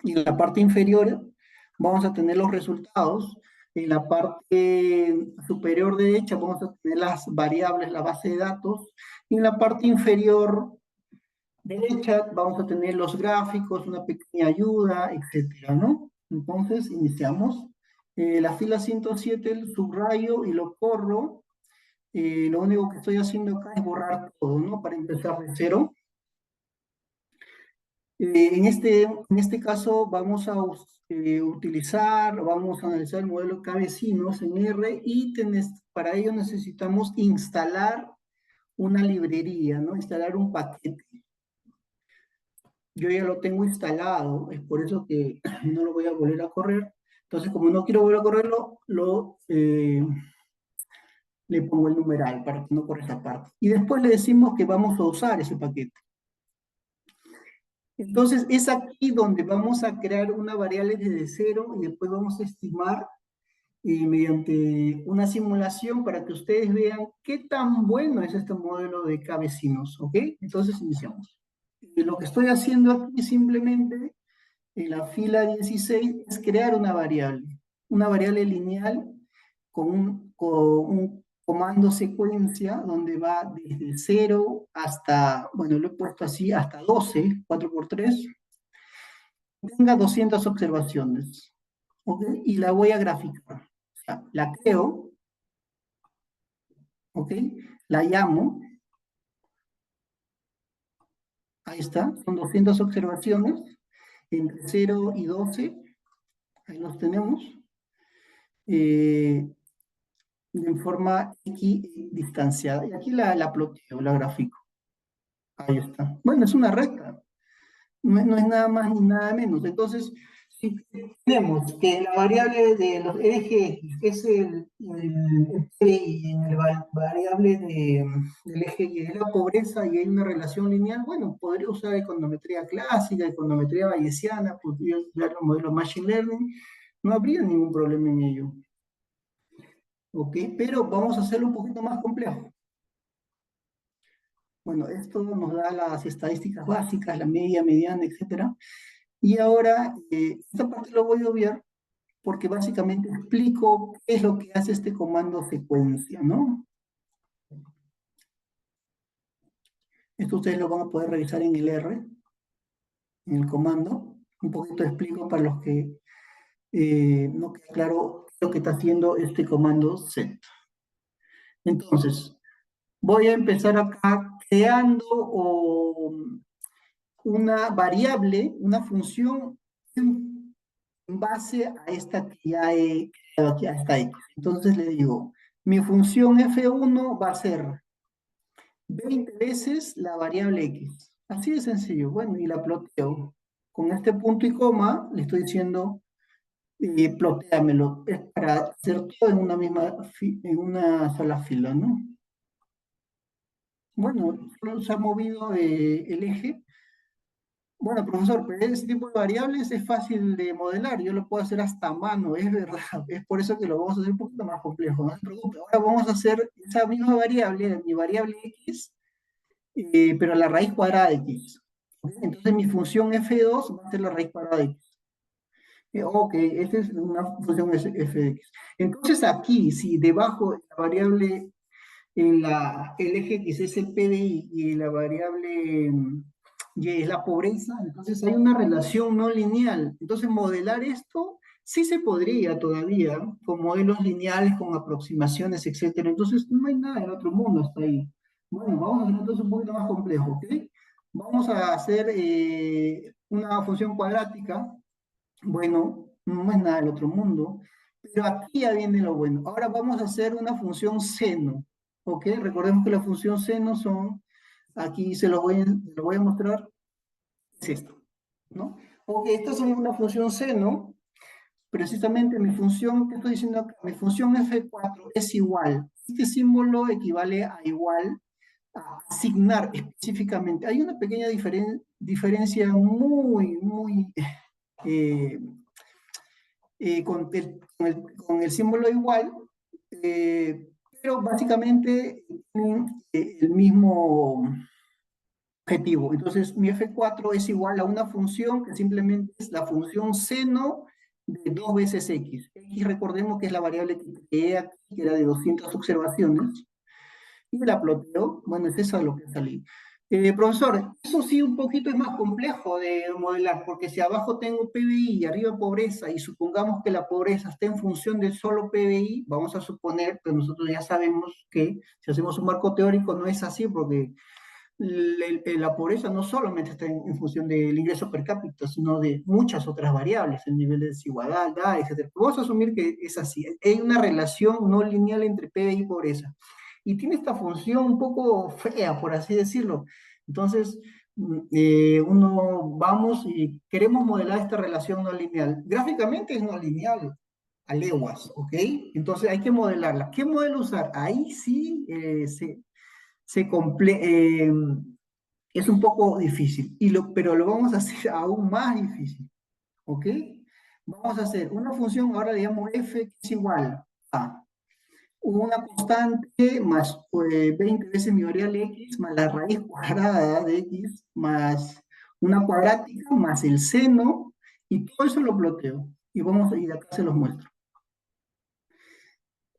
y en la parte inferior vamos a tener los resultados. En la parte superior derecha vamos a tener las variables, la base de datos. Y en la parte inferior derecha vamos a tener los gráficos, una pequeña ayuda, etcétera, ¿no? Entonces, iniciamos. La fila 107 el subrayo y lo corro. Lo único que estoy haciendo acá es borrar todo, ¿no? Para empezar de cero. En este caso vamos a vamos a analizar el modelo cabecinos en R y para ello necesitamos instalar una librería, ¿no? Instalar un paquete. Yo ya lo tengo instalado, es por eso que no lo voy a volver a correr. Entonces, como no quiero volver a correrlo, le pongo el numeral para que no corra esa parte. Y después le decimos que vamos a usar ese paquete. Entonces, es aquí donde vamos a crear una variable desde cero y después vamos a estimar mediante una simulación para que ustedes vean qué tan bueno es este modelo de K-vecinos, ¿ok? Entonces, iniciamos. Lo que estoy haciendo aquí simplemente en la fila 16 es crear una variable lineal con un comando secuencia donde va desde cero hasta, bueno, lo he puesto así, hasta 12, 4 por 3, tenga 200 observaciones, ¿ok? Y la voy a graficar. O sea, la creo, ¿ok? La llamo, ahí está, son 200 observaciones, entre 0 y 12, ahí los tenemos, eh, en forma equidistanciada. Y aquí la ploteo, la grafico. Ahí está. Bueno, es una recta. No es nada más ni nada menos. Entonces, si tenemos que la variable de los eje X es el PI, en el variable del eje Y es la pobreza y hay una relación lineal, bueno, podría usar econometría clásica, econometría bayesiana, podría usar los modelos Machine Learning, no habría ningún problema en ello. ¿Ok? Pero vamos a hacerlo un poquito más complejo. Bueno, esto nos da las estadísticas básicas, la media, mediana, etcétera. Y ahora, esta parte lo voy a obviar porque básicamente explico qué es lo que hace este comando secuencia, ¿no? Esto ustedes lo van a poder revisar en el R, en el comando. Un poquito explico para los que no queda claro lo que está haciendo este comando set. Entonces, voy a empezar acá creando una variable, una función en base a esta que ya he creado aquí, a esta X. Entonces le digo, mi función F1 va a ser 20 veces la variable X. Así de sencillo. Bueno, y la ploteo. Con este punto y coma le estoy diciendo, plotéamelo. Es para hacer todo en una misma, en una sola fila, ¿no? Bueno, solo se ha movido el eje. Bueno, profesor, pero ese tipo de variables es fácil de modelar, yo lo puedo hacer hasta a mano, es verdad, es por eso que lo vamos a hacer un poquito más complejo, no se preocupe. Ahora vamos a hacer esa misma variable, mi variable x, pero a la raíz cuadrada de x. ¿Ok? Entonces mi función f2 va a ser la raíz cuadrada de x. Ok, esta es una función f de x. Entonces aquí, si debajo de la variable el eje X es el PDI y la variable Y es la pobreza, entonces hay una relación no lineal. Entonces modelar esto sí se podría todavía, con modelos lineales, con aproximaciones, etcétera. Entonces no hay nada del otro mundo hasta ahí. Bueno, vamos a hacer entonces un poquito más complejo, ¿ok? Vamos a hacer una función cuadrática. Bueno, no es nada del otro mundo, pero aquí ya viene lo bueno. Ahora vamos a hacer una función seno, ¿ok? Recordemos que la función seno son, aquí lo voy a mostrar, es esto, ¿no? Ok, esta es una función seno, precisamente mi función, ¿qué estoy diciendo acá? Mi función f4 es igual. Este símbolo equivale a igual, a asignar específicamente. Hay una pequeña diferencia muy eh, con el símbolo igual, pero básicamente tienen el mismo objetivo. Entonces, mi f4 es igual a una función que simplemente es la función seno de 2 veces x. X, recordemos que es la variable que creé aquí, que era de 200 observaciones, y la ploteo. Bueno, es eso lo que salí. Profesor, eso sí un poquito es más complejo de modelar, porque si abajo tengo PBI y arriba pobreza, y supongamos que la pobreza está en función del solo PBI, vamos a suponer, pero nosotros ya sabemos que si hacemos un marco teórico no es así, porque la pobreza no solamente está en función del ingreso per cápita, sino de muchas otras variables, el nivel de desigualdad, etc. Vamos a asumir que es así. Hay una relación no lineal entre PBI y pobreza. Y tiene esta función un poco fea, por así decirlo. Entonces, vamos y queremos modelar esta relación no lineal. Gráficamente es no lineal. a leguas, ¿ok? Entonces hay que modelarla. ¿Qué modelo usar? Ahí sí se comple- eh, es un poco difícil, pero lo vamos a hacer aún más difícil, ¿ok? Vamos a hacer una función, ahora le llamo f, que es igual a una constante más 20 veces mi variable x más la raíz cuadrada de x más una cuadrática más el seno y todo eso lo ploteo. Y de acá se los muestro.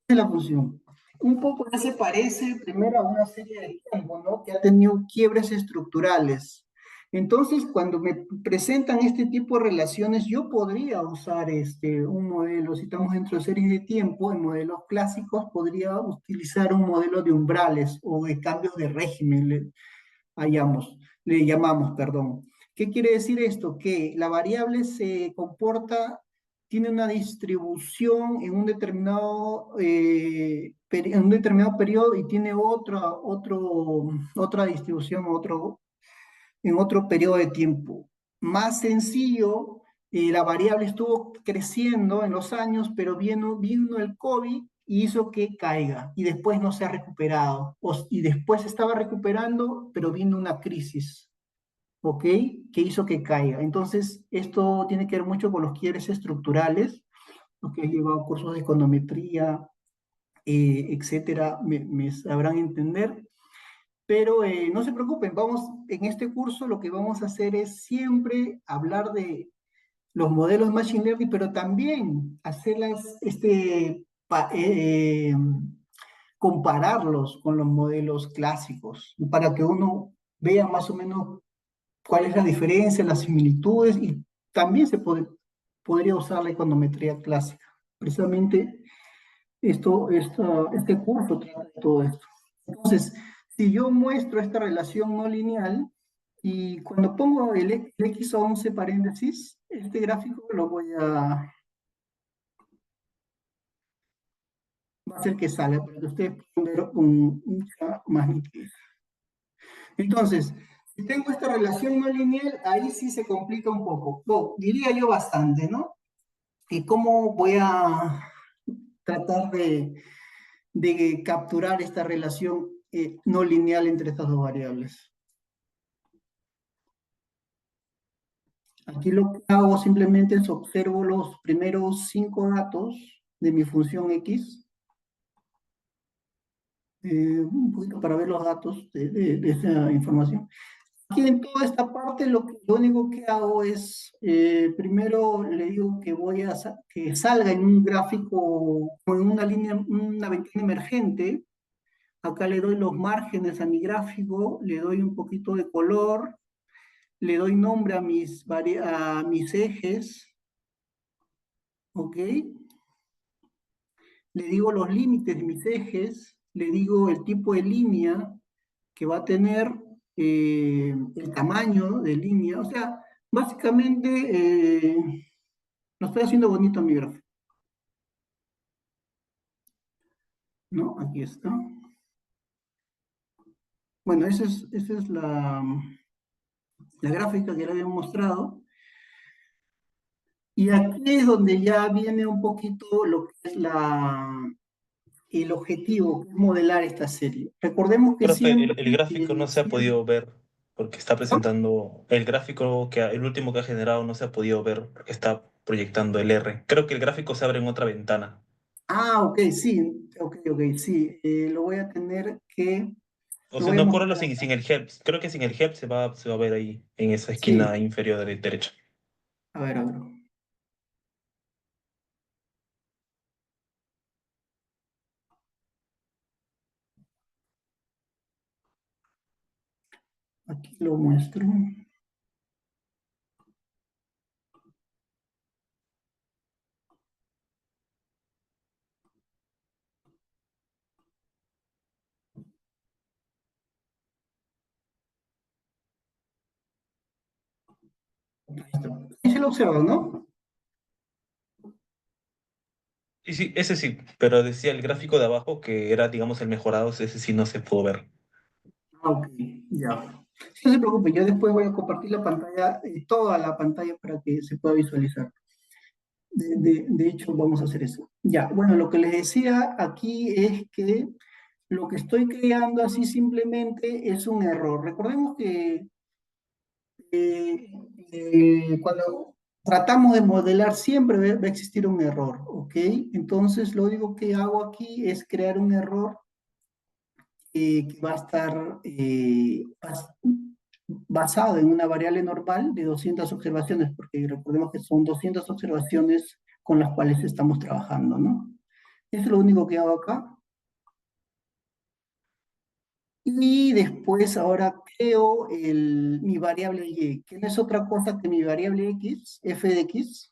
Esta es la función. Un poco ya se parece primero a una serie de tiempo, ¿no? Que ha tenido quiebres estructurales. Entonces, cuando me presentan este tipo de relaciones, yo podría usar un modelo, si estamos dentro de series de tiempo, en modelos clásicos, podría utilizar un modelo de umbrales o de cambios de régimen, le llamamos, perdón. ¿Qué quiere decir esto? Que la variable se comporta, tiene una distribución en un en un determinado periodo y tiene otra distribución en otro periodo de tiempo. Más sencillo, la variable estuvo creciendo en los años, pero vino el COVID y hizo que caiga y después no se ha recuperado. Y después estaba recuperando, pero vino una crisis, ¿ok? Que hizo que caiga. Entonces, esto tiene que ver mucho con los quiebres estructurales, los que he llevado cursos de econometría, etcétera, me sabrán entender. Pero no se preocupen, en este curso lo que vamos a hacer es siempre hablar de los modelos Machine Learning, pero también hacerlas, compararlos con los modelos clásicos, para que uno vea más o menos cuál es la diferencia, las similitudes, y también podría usar la econometría clásica. Precisamente este curso trata de todo esto. Entonces, si yo muestro esta relación no lineal, y cuando pongo el x a 11 paréntesis, este gráfico va a ser que salga, para que ustedes puedan ver mucha más nitidez. Entonces, si tengo esta relación no lineal, ahí sí se complica un poco. No, diría yo bastante, ¿no? ¿Y cómo voy a tratar de capturar esta relación no lineal entre estas dos variables? Aquí lo que hago simplemente es observo los primeros 5 datos de mi función x, un poquito para ver los datos de esa información. Aquí en toda esta parte lo único que hago es, primero le digo que que salga en un gráfico o en una línea, una ventana emergente. Acá le doy los márgenes a mi gráfico, le doy un poquito de color, le doy nombre a mis ejes, ¿ok? Le digo los límites de mis ejes, le digo el tipo de línea que va a tener, el tamaño de línea, o sea, básicamente lo estoy haciendo bonito en mi gráfico, ¿no? Aquí está. Bueno, esa es la gráfica que le había mostrado. Y aquí es donde ya viene un poquito lo que es el objetivo, que es modelar esta serie. Recordemos que Profe, siempre, el gráfico no se ha siempre, podido ver porque está presentando el gráfico el último que ha generado no se ha podido ver porque está proyectando el R. Creo que el gráfico se abre en otra ventana. ok, sí, ok, sí, O lo sea, voy a no mostrar correrlo acá. sin el help. Creo que sin el help se va a ver ahí en esa esquina Sí, inferior derecha. a ver, aquí lo muestro. Ahí se lo observan, ¿no? Y sí, ese sí, pero decía el gráfico de abajo que era, digamos, el mejorado, ese sí no se pudo ver. Ok, ya. Sí, no se preocupe, yo después voy a compartir la pantalla, toda la pantalla para que se pueda visualizar. De hecho, vamos a hacer eso. Ya, bueno, lo que les decía aquí es que lo que estoy creando así simplemente es un error. Recordemos que eh, cuando tratamos de modelar siempre va a existir un error, ¿ok? Entonces, lo único que hago aquí es crear un error que va a estar basado en una variable normal de 200 observaciones, porque recordemos que son 200 observaciones con las cuales estamos trabajando, ¿no? Eso es lo único que hago acá. Y después ahora creo mi variable y, que no es otra cosa que mi variable x, f de x,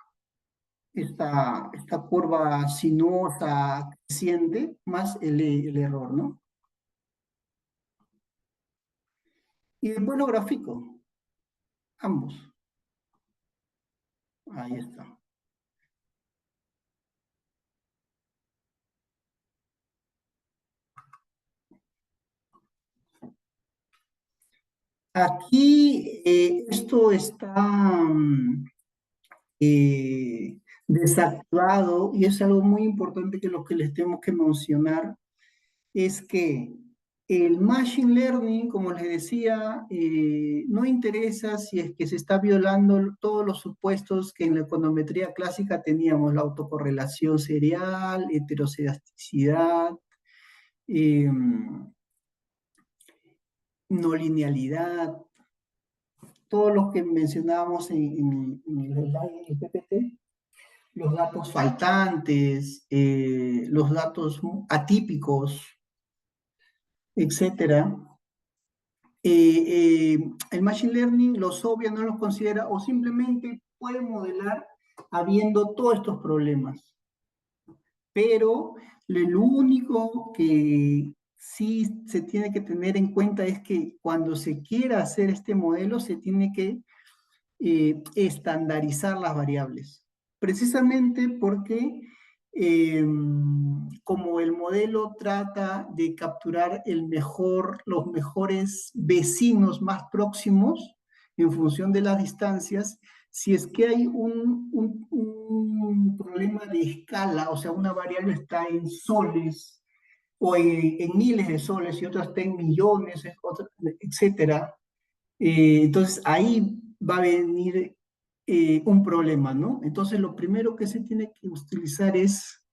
esta curva sinuosa creciente, más el error, ¿no? Y después lo grafico, ambos. Ahí está. Aquí esto está desactivado y es algo muy importante que lo que les tengo que mencionar es que el Machine Learning, como les decía, no interesa si es que se está violando todos los supuestos que en la econometría clásica teníamos, la autocorrelación serial, heteroscedasticidad, eh, no linealidad, todos los que mencionábamos en el slide del PPT, los datos faltantes, los datos atípicos, etcétera. El Machine Learning los obvia, no los considera o simplemente puede modelar habiendo todos estos problemas. Pero lo único que sí se tiene que tener en cuenta es que cuando se quiera hacer este modelo se tiene que estandarizar las variables. Precisamente porque como el modelo trata de capturar los mejores vecinos más próximos en función de las distancias, si es que hay un problema de escala, o sea, una variable está en soles o en miles de soles y otra está en millones, etcétera, entonces ahí va a venir un problema, ¿no? Entonces lo primero que se tiene que utilizar es,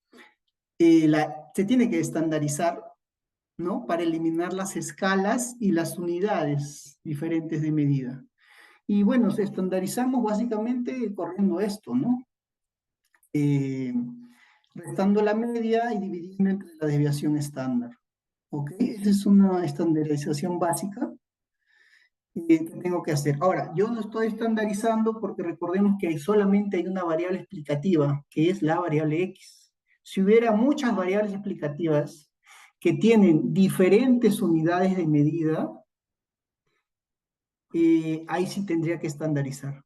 se tiene que estandarizar, ¿no? Para eliminar las escalas y las unidades diferentes de medida. Y bueno, estandarizamos básicamente corriendo esto, ¿no? Eh, Restando la media y dividiendo entre la desviación estándar. ¿Ok? Esa es una estandarización básica que tengo que hacer. Ahora, yo no estoy estandarizando porque recordemos que solamente hay una variable explicativa, que es la variable x. Si hubiera muchas variables explicativas que tienen diferentes unidades de medida, ahí sí tendría que estandarizar.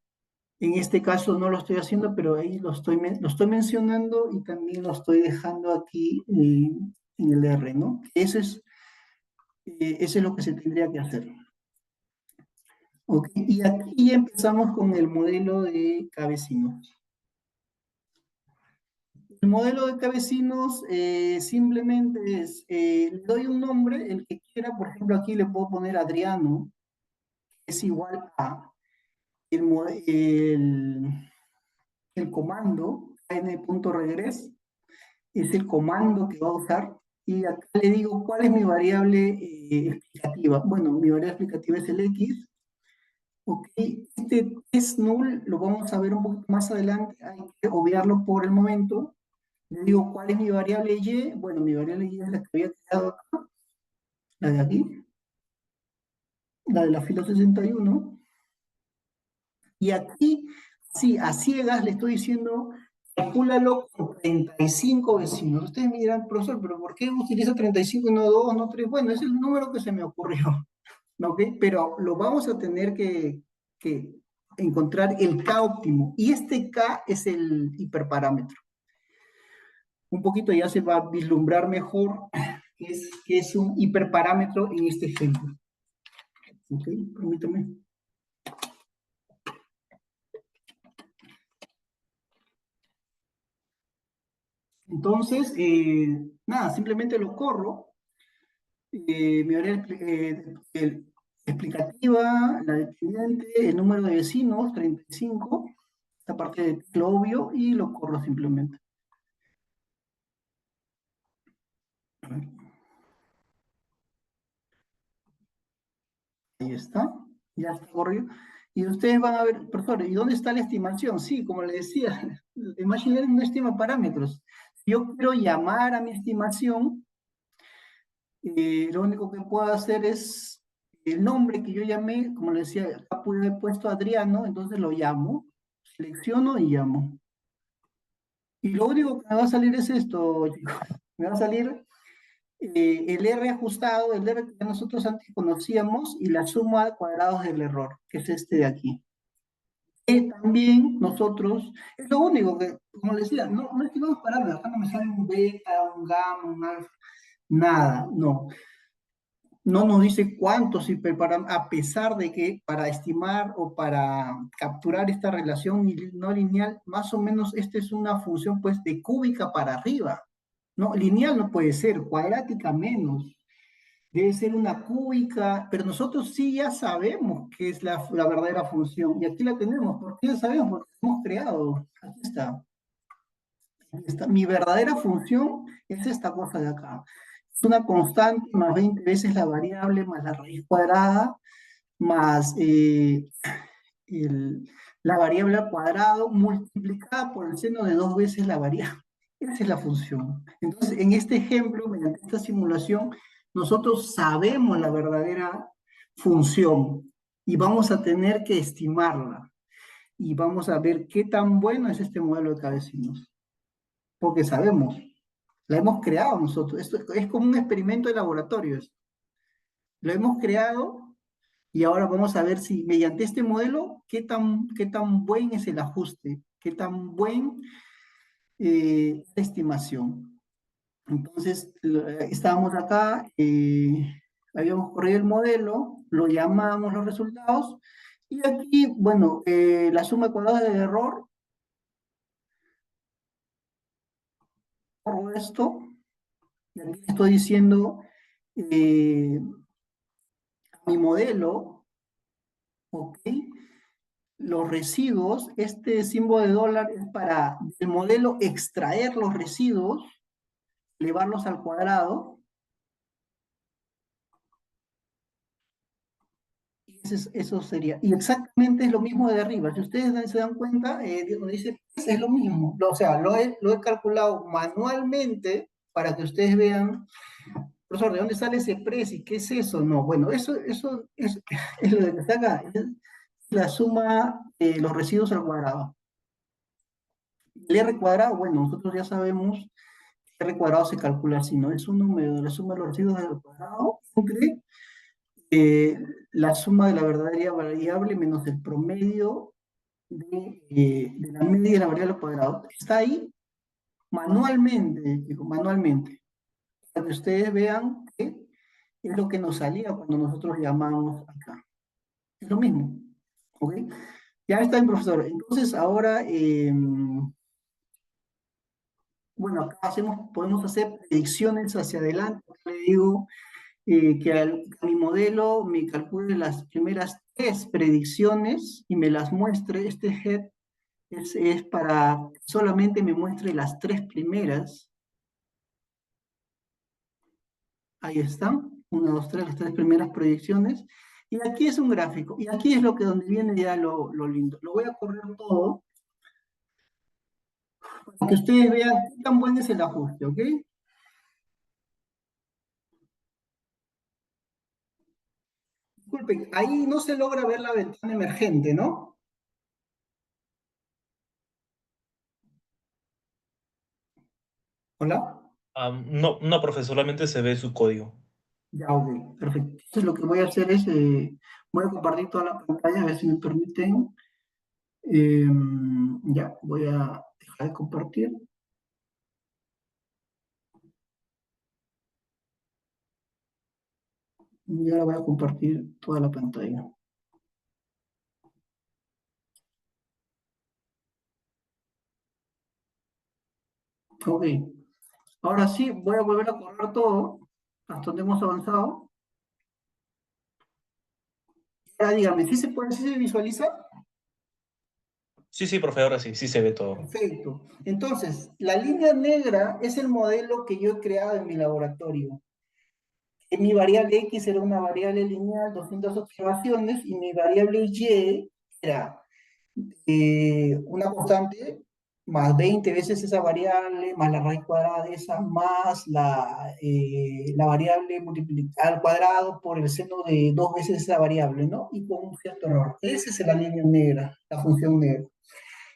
En este caso no lo estoy haciendo, pero ahí lo estoy mencionando y también lo estoy dejando aquí en el R, ¿no? Eso es lo que se tendría que hacer. Okay. Y aquí empezamos con el modelo de Cabecinos. El modelo de Cabecinos simplemente es, le doy un nombre, el que quiera, por ejemplo, aquí le puedo poner Adriano, es igual a el comando n.regress, es el comando que va a usar, y acá le digo cuál es mi variable explicativa. Bueno, mi variable explicativa es el x. Ok, este test null lo vamos a ver un poquito más adelante, hay que obviarlo por el momento. Le digo, ¿cuál es mi variable y? Bueno, mi variable y es la que había creado acá, la de aquí, la de la fila 61. Y aquí, sí, a ciegas le estoy diciendo, calcúlalo con 35 vecinos. Ustedes me dirán, profesor, ¿pero por qué utiliza 35 y no 2, no 3? Bueno, es el número que se me ocurrió, ¿ok? Pero lo vamos a tener que encontrar el K óptimo. Y este K es el hiperparámetro. Un poquito ya se va a vislumbrar mejor que es un hiperparámetro en este ejemplo. ¿Ok? Permítame. Entonces, nada, simplemente lo corro. Mi área explicativa, la dependiente, el número de vecinos, 35, esta parte de lo obvio, y lo corro simplemente. Ahí está, ya está corrido. Y ustedes van a ver, profesor, ¿y dónde está la estimación? Sí, como le decía, el Machine Learning no estima parámetros. Si yo quiero llamar a mi estimación, lo único que puedo hacer es el nombre que yo llamé, como le decía, acá pude haber puesto Adriano, entonces lo llamo, selecciono y llamo. Y lo único que me va a salir es esto, chicos. Me va a salir el R ajustado, el R que nosotros antes conocíamos, y la suma de cuadrados del error, que es este de aquí. Y también nosotros, es lo único que, como les decía, no estimamos parámetros, acá no me sale un beta, un gamma, un alfa, nada, no. No nos dice cuántos hiperparámetros, a pesar de que para estimar o para capturar esta relación no lineal, más o menos esta es una función pues de cúbica para arriba, ¿no? Lineal no puede ser, cuadrática menos, debe ser una cúbica, pero nosotros sí ya sabemos qué es la verdadera función, y aquí la tenemos, ¿por qué ya sabemos? Porque la hemos creado, aquí está. Mi verdadera función es esta cosa de acá. Es una constante más 20 veces la variable más la raíz cuadrada más el- la variable al cuadrado multiplicada por el seno de 2 veces la variable. Esa es la función. Entonces, en este ejemplo, mediante esta simulación, nosotros sabemos la verdadera función y vamos a tener que estimarla y vamos a ver qué tan bueno es este modelo de cabecinos, porque sabemos, la hemos creado nosotros. Esto es como un experimento de laboratorio. Lo hemos creado y ahora vamos a ver si mediante este modelo, qué tan buen es el ajuste, qué tan buen la estimación. Entonces, estábamos acá, habíamos corrido el modelo, lo llamamos los resultados, y aquí, bueno, la suma de cuadrados de error, corro esto, y aquí estoy diciendo mi modelo, ¿ok? Los residuos, este símbolo de dólar es para el modelo extraer los residuos, elevarlos al cuadrado, y eso sería. Y exactamente es lo mismo de arriba. Si ustedes se dan cuenta, donde dice, pues, es lo mismo. O sea, lo he calculado manualmente para que ustedes vean, profesor, ¿de dónde sale ese precio? ¿Y qué es eso? No, bueno, eso es lo que está acá, es la suma de los residuos al cuadrado. El R cuadrado, bueno, nosotros ya sabemos que R cuadrado se calcula así, ¿no? Es un número, la suma de los residuos al cuadrado entre la suma de la verdadera variable menos el promedio de la media de la variable al cuadrado. Está ahí manualmente, digo, manualmente, para que ustedes vean que es lo que nos salía cuando nosotros llamamos acá. Es lo mismo, ¿ok? Ya está, profesor. Entonces, ahora, bueno, acá podemos hacer predicciones hacia adelante. Le digo a mi modelo me calcule las primeras 3 predicciones y me las muestre. Este head es para solamente me muestre las 3 primeras. Ahí están. 1, 2, 3, las 3 primeras proyecciones. Y aquí es un gráfico. Y aquí es donde viene ya lo lindo. Lo voy a correr todo para que ustedes vean qué tan bueno es el ajuste, ¿ok? Disculpen, ahí no se logra ver la ventana emergente, ¿no? ¿Hola? No, no, profe, solamente se ve su código. Ya, ok, perfecto. Entonces lo que voy a hacer es, voy a compartir toda la pantalla, a ver si me permiten. Ya, voy a dejar de compartir. Y ahora voy a compartir toda la pantalla. Ok. Ahora sí, voy a volver a correr todo, hasta donde hemos avanzado. Ahora dígame, ¿sí se puede, sí se visualiza? Sí, sí, profe, ahora sí, sí se ve todo. Perfecto. Entonces, la línea negra es el modelo que yo he creado en mi laboratorio. Mi variable X era una variable lineal, 200 observaciones, y mi variable Y era una constante más 20 veces esa variable, más la raíz cuadrada de esa, más la variable multiplicada al cuadrado por el seno de dos veces esa variable, ¿no? Y con un cierto error. Esa es la línea negra, la función negra.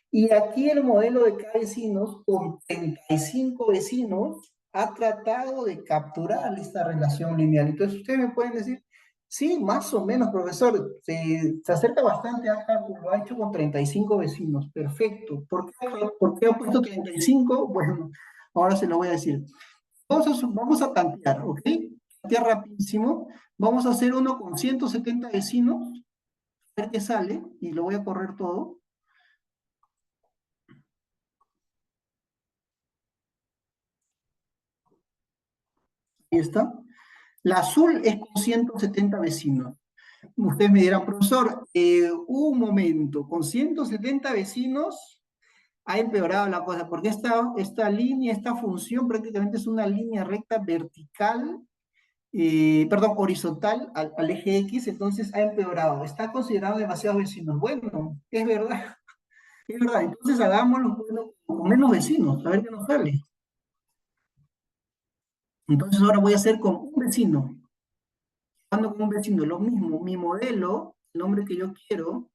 Y aquí el modelo de cada vecinos, con 35 vecinos, ha tratado de capturar esta relación lineal. Entonces ustedes me pueden decir, sí, más o menos, profesor, se acerca bastante al cálculo, lo ha hecho con 35 vecinos, perfecto. ¿Por qué ha puesto 35? Bueno, ahora se lo voy a decir. Vamos a tantear, ¿ok? Tantear rapidísimo. Vamos a hacer uno con 170 vecinos, a ver qué sale, y lo voy a correr todo. Ahí está. La azul es con 170 vecinos. Ustedes me dirán, profesor, un momento, con 170 vecinos ha empeorado la cosa, porque esta línea, esta función prácticamente es una línea recta vertical, perdón, horizontal al eje X, entonces ha empeorado. Está considerado demasiados vecinos. Bueno, es verdad, es verdad. Entonces hagámoslo bueno, con menos vecinos, a ver qué nos sale. Entonces ahora voy a hacer con un vecino. Ando con un vecino, lo mismo, mi modelo, el nombre que yo quiero,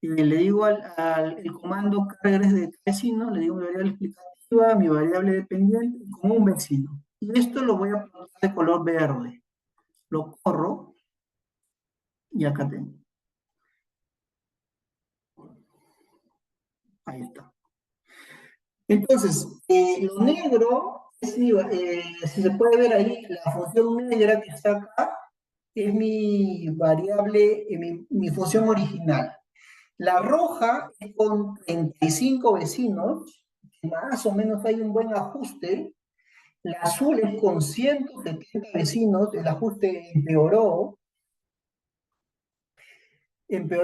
le digo el comando cargas de vecino, le digo mi variable explicativa, mi variable dependiente, como un vecino. Y esto lo voy a poner de color verde. Lo corro y acá tengo. Ahí está. Entonces, lo negro, si se puede ver ahí, la función negra que está acá, es mi variable, mi función original. La roja es con 35 vecinos, más o menos hay un buen ajuste. La azul es con 170 vecinos, el ajuste empeoró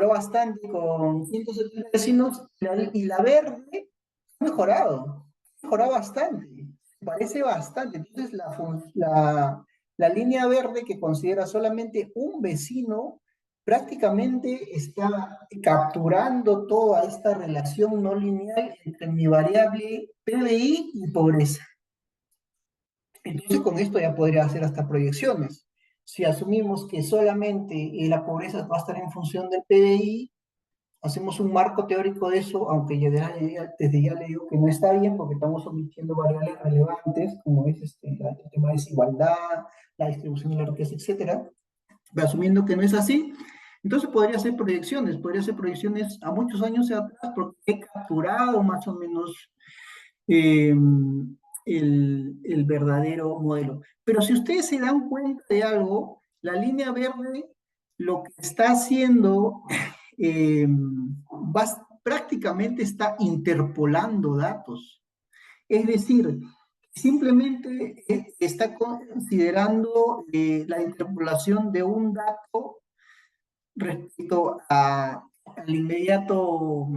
bastante con 170 vecinos, y la verde ha mejorado bastante, parece bastante. Entonces la línea verde que considera solamente un vecino prácticamente está capturando toda esta relación no lineal entre mi variable PBI y pobreza. Entonces con esto ya podría hacer hasta proyecciones. Si asumimos que solamente la pobreza va a estar en función del PBI, hacemos un marco teórico de eso, aunque desde ya le digo que no está bien porque estamos omitiendo variables relevantes, como es el tema de desigualdad, la distribución de la riqueza, etcétera. Pero asumiendo que no es así, entonces podría hacer proyecciones a muchos años atrás porque he capturado más o menos eh, el verdadero modelo. Pero si ustedes se dan cuenta de algo, la línea verde lo que está haciendo eh, prácticamente está interpolando datos. Es decir, simplemente está considerando la interpolación de un dato respecto al inmediato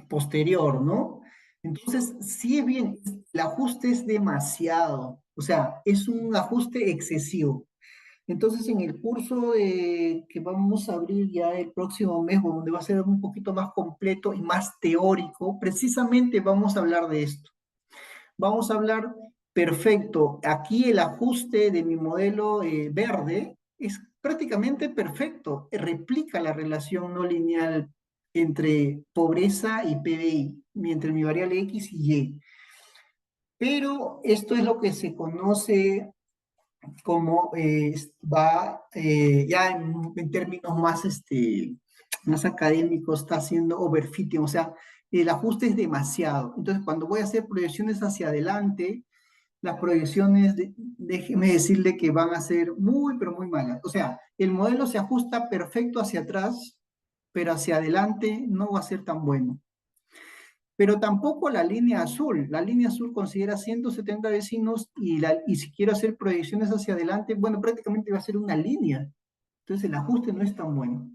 posterior, ¿no? Entonces, sí es bien, el ajuste es demasiado, o sea, es un ajuste excesivo. Entonces, en el curso que vamos a abrir ya el próximo mes, donde va a ser un poquito más completo y más teórico, precisamente vamos a hablar de esto. Vamos a hablar, perfecto, aquí el ajuste de mi modelo verde es prácticamente perfecto, replica la relación no lineal entre pobreza y PBI, entre mi variable X y Y. Pero esto es lo que se conoce como ya en términos más, más académicos, está haciendo overfitting, o sea, el ajuste es demasiado. Entonces, cuando voy a hacer proyecciones hacia adelante, las proyecciones, déjeme decirle que van a ser muy, pero muy malas. O sea, el modelo se ajusta perfecto hacia atrás, pero hacia adelante no va a ser tan bueno. pero tampoco la línea azul. La línea azul considera 170 vecinos y si quiero hacer proyecciones hacia adelante, bueno, prácticamente va a ser una línea. Entonces el ajuste no es tan bueno.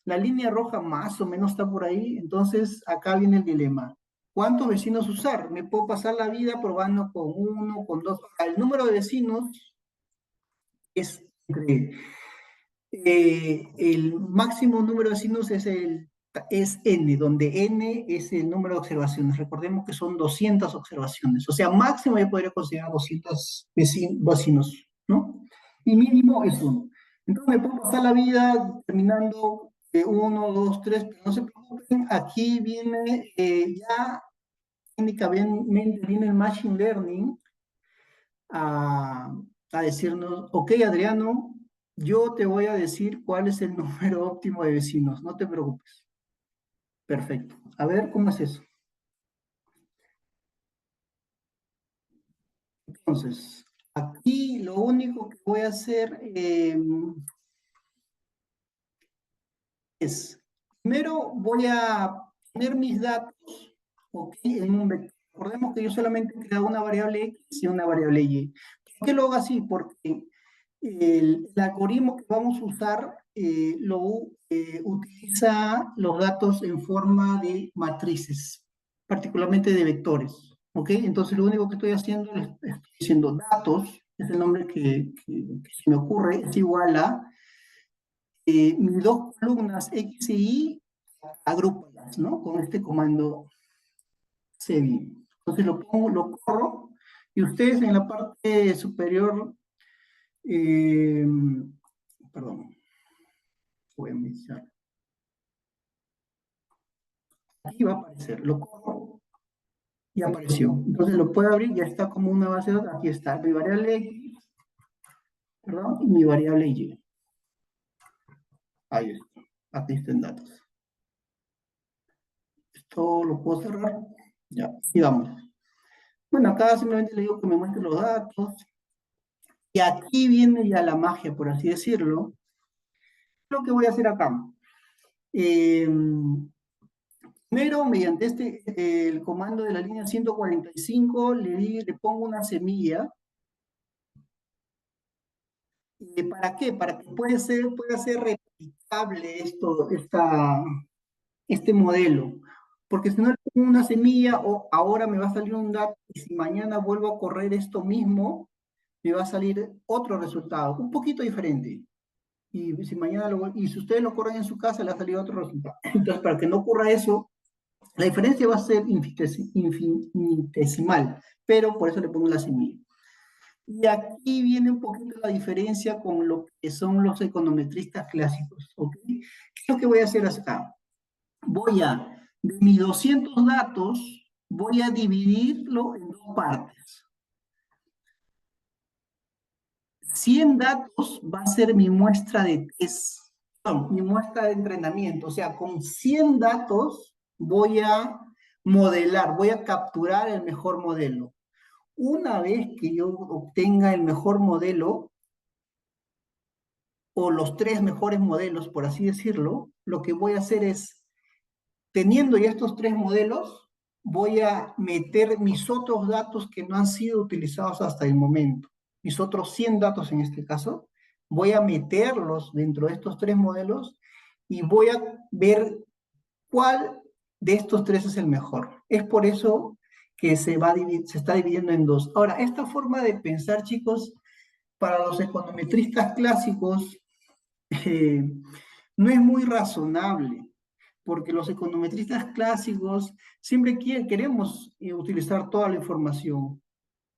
La línea roja más o menos está por ahí, entonces acá viene el dilema. ¿Cuántos vecinos usar? Me puedo pasar la vida probando con uno, con dos. El número de vecinos es entre el máximo número de vecinos es n, donde n es el número de observaciones. Recordemos que son 200 observaciones. O sea, máximo yo podría considerar 200 vecinos, ¿no? Y mínimo es uno. Entonces me puedo pasar la vida terminando de 1, 2, 3, pero no se preocupen, aquí viene ya técnicamente viene el Machine Learning a, a decirnos, ok, Adriano, yo te voy a decir cuál es el número óptimo de vecinos, no te preocupes. Perfecto. A ver, ¿cómo es eso? Entonces, aquí lo único que voy a hacer es, primero voy a poner mis datos, ok, en un vector. Recordemos que yo solamente he creado una variable X y una variable Y. ¿Por qué lo hago así? Porque el algoritmo que vamos a usar utiliza los datos en forma de matrices, particularmente de vectores. ¿Ok? Entonces lo único que estoy haciendo es estoy diciendo datos, es el nombre que se me ocurre, es igual a mis dos columnas X y Y, agrúpalas, ¿no? Con este comando cd. Entonces lo pongo, lo corro, y ustedes en la parte superior, eh, perdón, voy a iniciar. Aquí va a aparecer, lo corro y apareció. Entonces lo puedo abrir, ya está como una base de datos. Aquí está mi variable X, perdón, y mi variable Y. Ahí está, aquí están datos. Esto lo puedo cerrar. Ya, sigamos. Bueno, acá simplemente le digo que me muestre los datos. Y aquí viene ya la magia, por así decirlo. Lo que voy a hacer acá. Eh, Primero, mediante el comando de la línea 145, le pongo una semilla. ¿Para qué? Para que pueda ser replicable este modelo. Porque si no le pongo una semilla, o ahora me va a salir un dato, y si mañana vuelvo a correr esto mismo, me va a salir otro resultado, un poquito diferente. Y si mañana y si ustedes lo corren en su casa, le va a salir otro resultado. Entonces, para que no ocurra eso, la diferencia va a ser infinitesimal, pero por eso le pongo la semilla. Y aquí viene un poquito la diferencia con lo que son los econometristas clásicos, ¿ok? ¿Qué es lo que voy a hacer acá? De mis 200 datos, voy a dividirlo en dos partes. 100 datos va a ser mi muestra de test, no, mi muestra de entrenamiento. O sea, con 100 datos voy a modelar, voy a capturar el mejor modelo. Una vez que yo obtenga el mejor modelo, o los tres mejores modelos, por así decirlo, lo que voy a hacer es, teniendo ya estos tres modelos, voy a meter mis otros datos que no han sido utilizados hasta el momento, mis otros 100 datos en este caso, voy a meterlos dentro de estos tres modelos y voy a ver cuál de estos tres es el mejor. Es por eso que se está dividiendo en dos. Ahora, esta forma de pensar, chicos, para los econometristas clásicos, eh, no es muy razonable, porque los econometristas clásicos siempre queremos utilizar toda la información.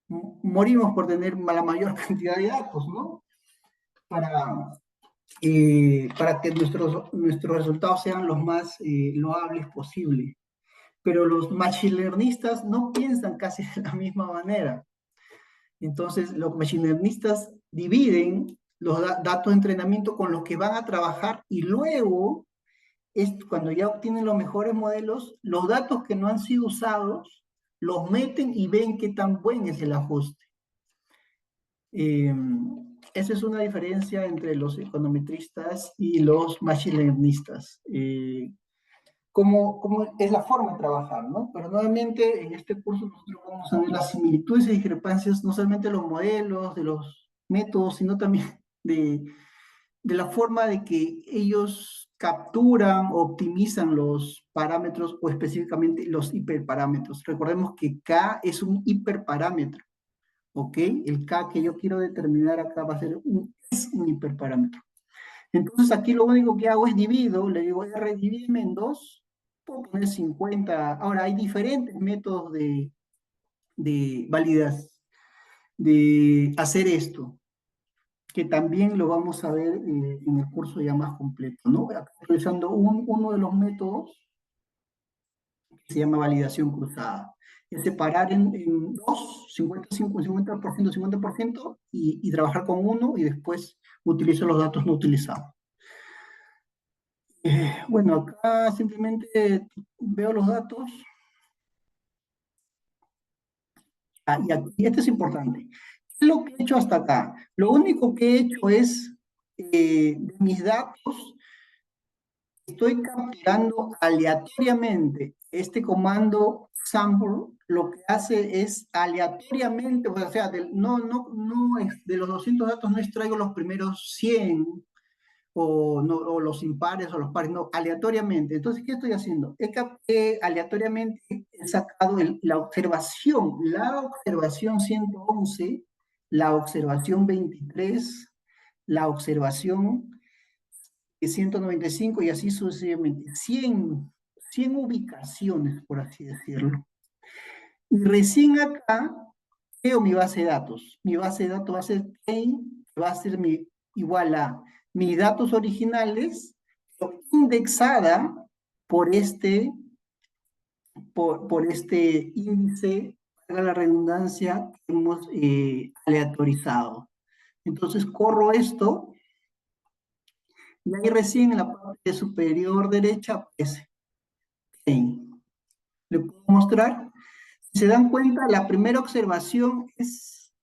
Morimos por tener la mayor cantidad de datos, ¿no? Para que nuestros resultados sean los más loables posible. Pero los machine learnistas no piensan casi de la misma manera. Entonces, los machine learnistas dividen los datos de entrenamiento con los que van a trabajar, y luego, cuando ya obtienen los mejores modelos, los datos que no han sido usados, los meten y ven qué tan buen es el ajuste. Esa es una diferencia entre los econometristas y los machine learnistas. cómo es la forma de trabajar, ¿no? Pero nuevamente en este curso nosotros vamos a ver las similitudes y discrepancias, no solamente de los modelos, de los métodos, sino también de la forma de que ellos capturan o optimizan los parámetros o específicamente los hiperparámetros. Recordemos que K es un hiperparámetro, ¿ok? El K que yo quiero determinar acá va a ser es un hiperparámetro. Entonces aquí lo único que hago es divido, le digo R divídeme en 2, puedo poner 50. Ahora hay diferentes métodos de validas, de hacer esto, que también lo vamos a ver en el curso ya más completo, ¿no? Estoy usando uno de los métodos que se llama validación cruzada. Es separar en dos, 50%, 50%, y trabajar con uno y después utilizo los datos no utilizados. Bueno, acá simplemente veo los datos. Y aquí, esto es importante. ¿Qué es lo que he hecho hasta acá? Lo único que he hecho es, de mis datos, estoy capturando aleatoriamente. Este comando sample lo que hace es aleatoriamente, o sea, no es, de los 200 datos no extraigo los primeros 100, o, no, o los impares o los pares, no, aleatoriamente. Entonces, ¿qué estoy haciendo? Aleatoriamente he sacado la observación 111, la observación 23, la observación 195 y así sucesivamente. 100 ubicaciones, por así decirlo. Y recién acá veo mi base de datos. Mi base de datos va a ser train, que va a ser igual a mis datos originales, indexada por por este índice, para la redundancia, que hemos aleatorizado. Entonces corro esto, y ahí recién en la parte superior derecha aparece train. ¿Le puedo mostrar? Si se dan cuenta, la primera observación es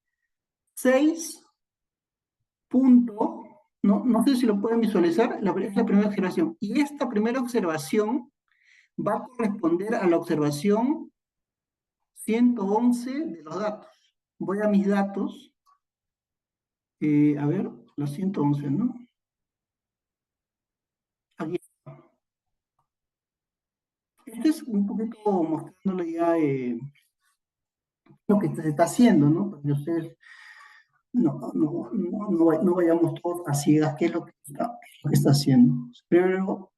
6 punto, no sé si lo pueden visualizar, es la primera observación. Y esta primera observación va a corresponder a la observación 111 de los datos. Voy a mis datos, a ver, la 111, ¿no? Aquí. Este es un poquito mostrándole ya lo que se está haciendo, ¿no? Para que ustedes no vayamos todos a ciegas, qué es lo que está haciendo. Primero,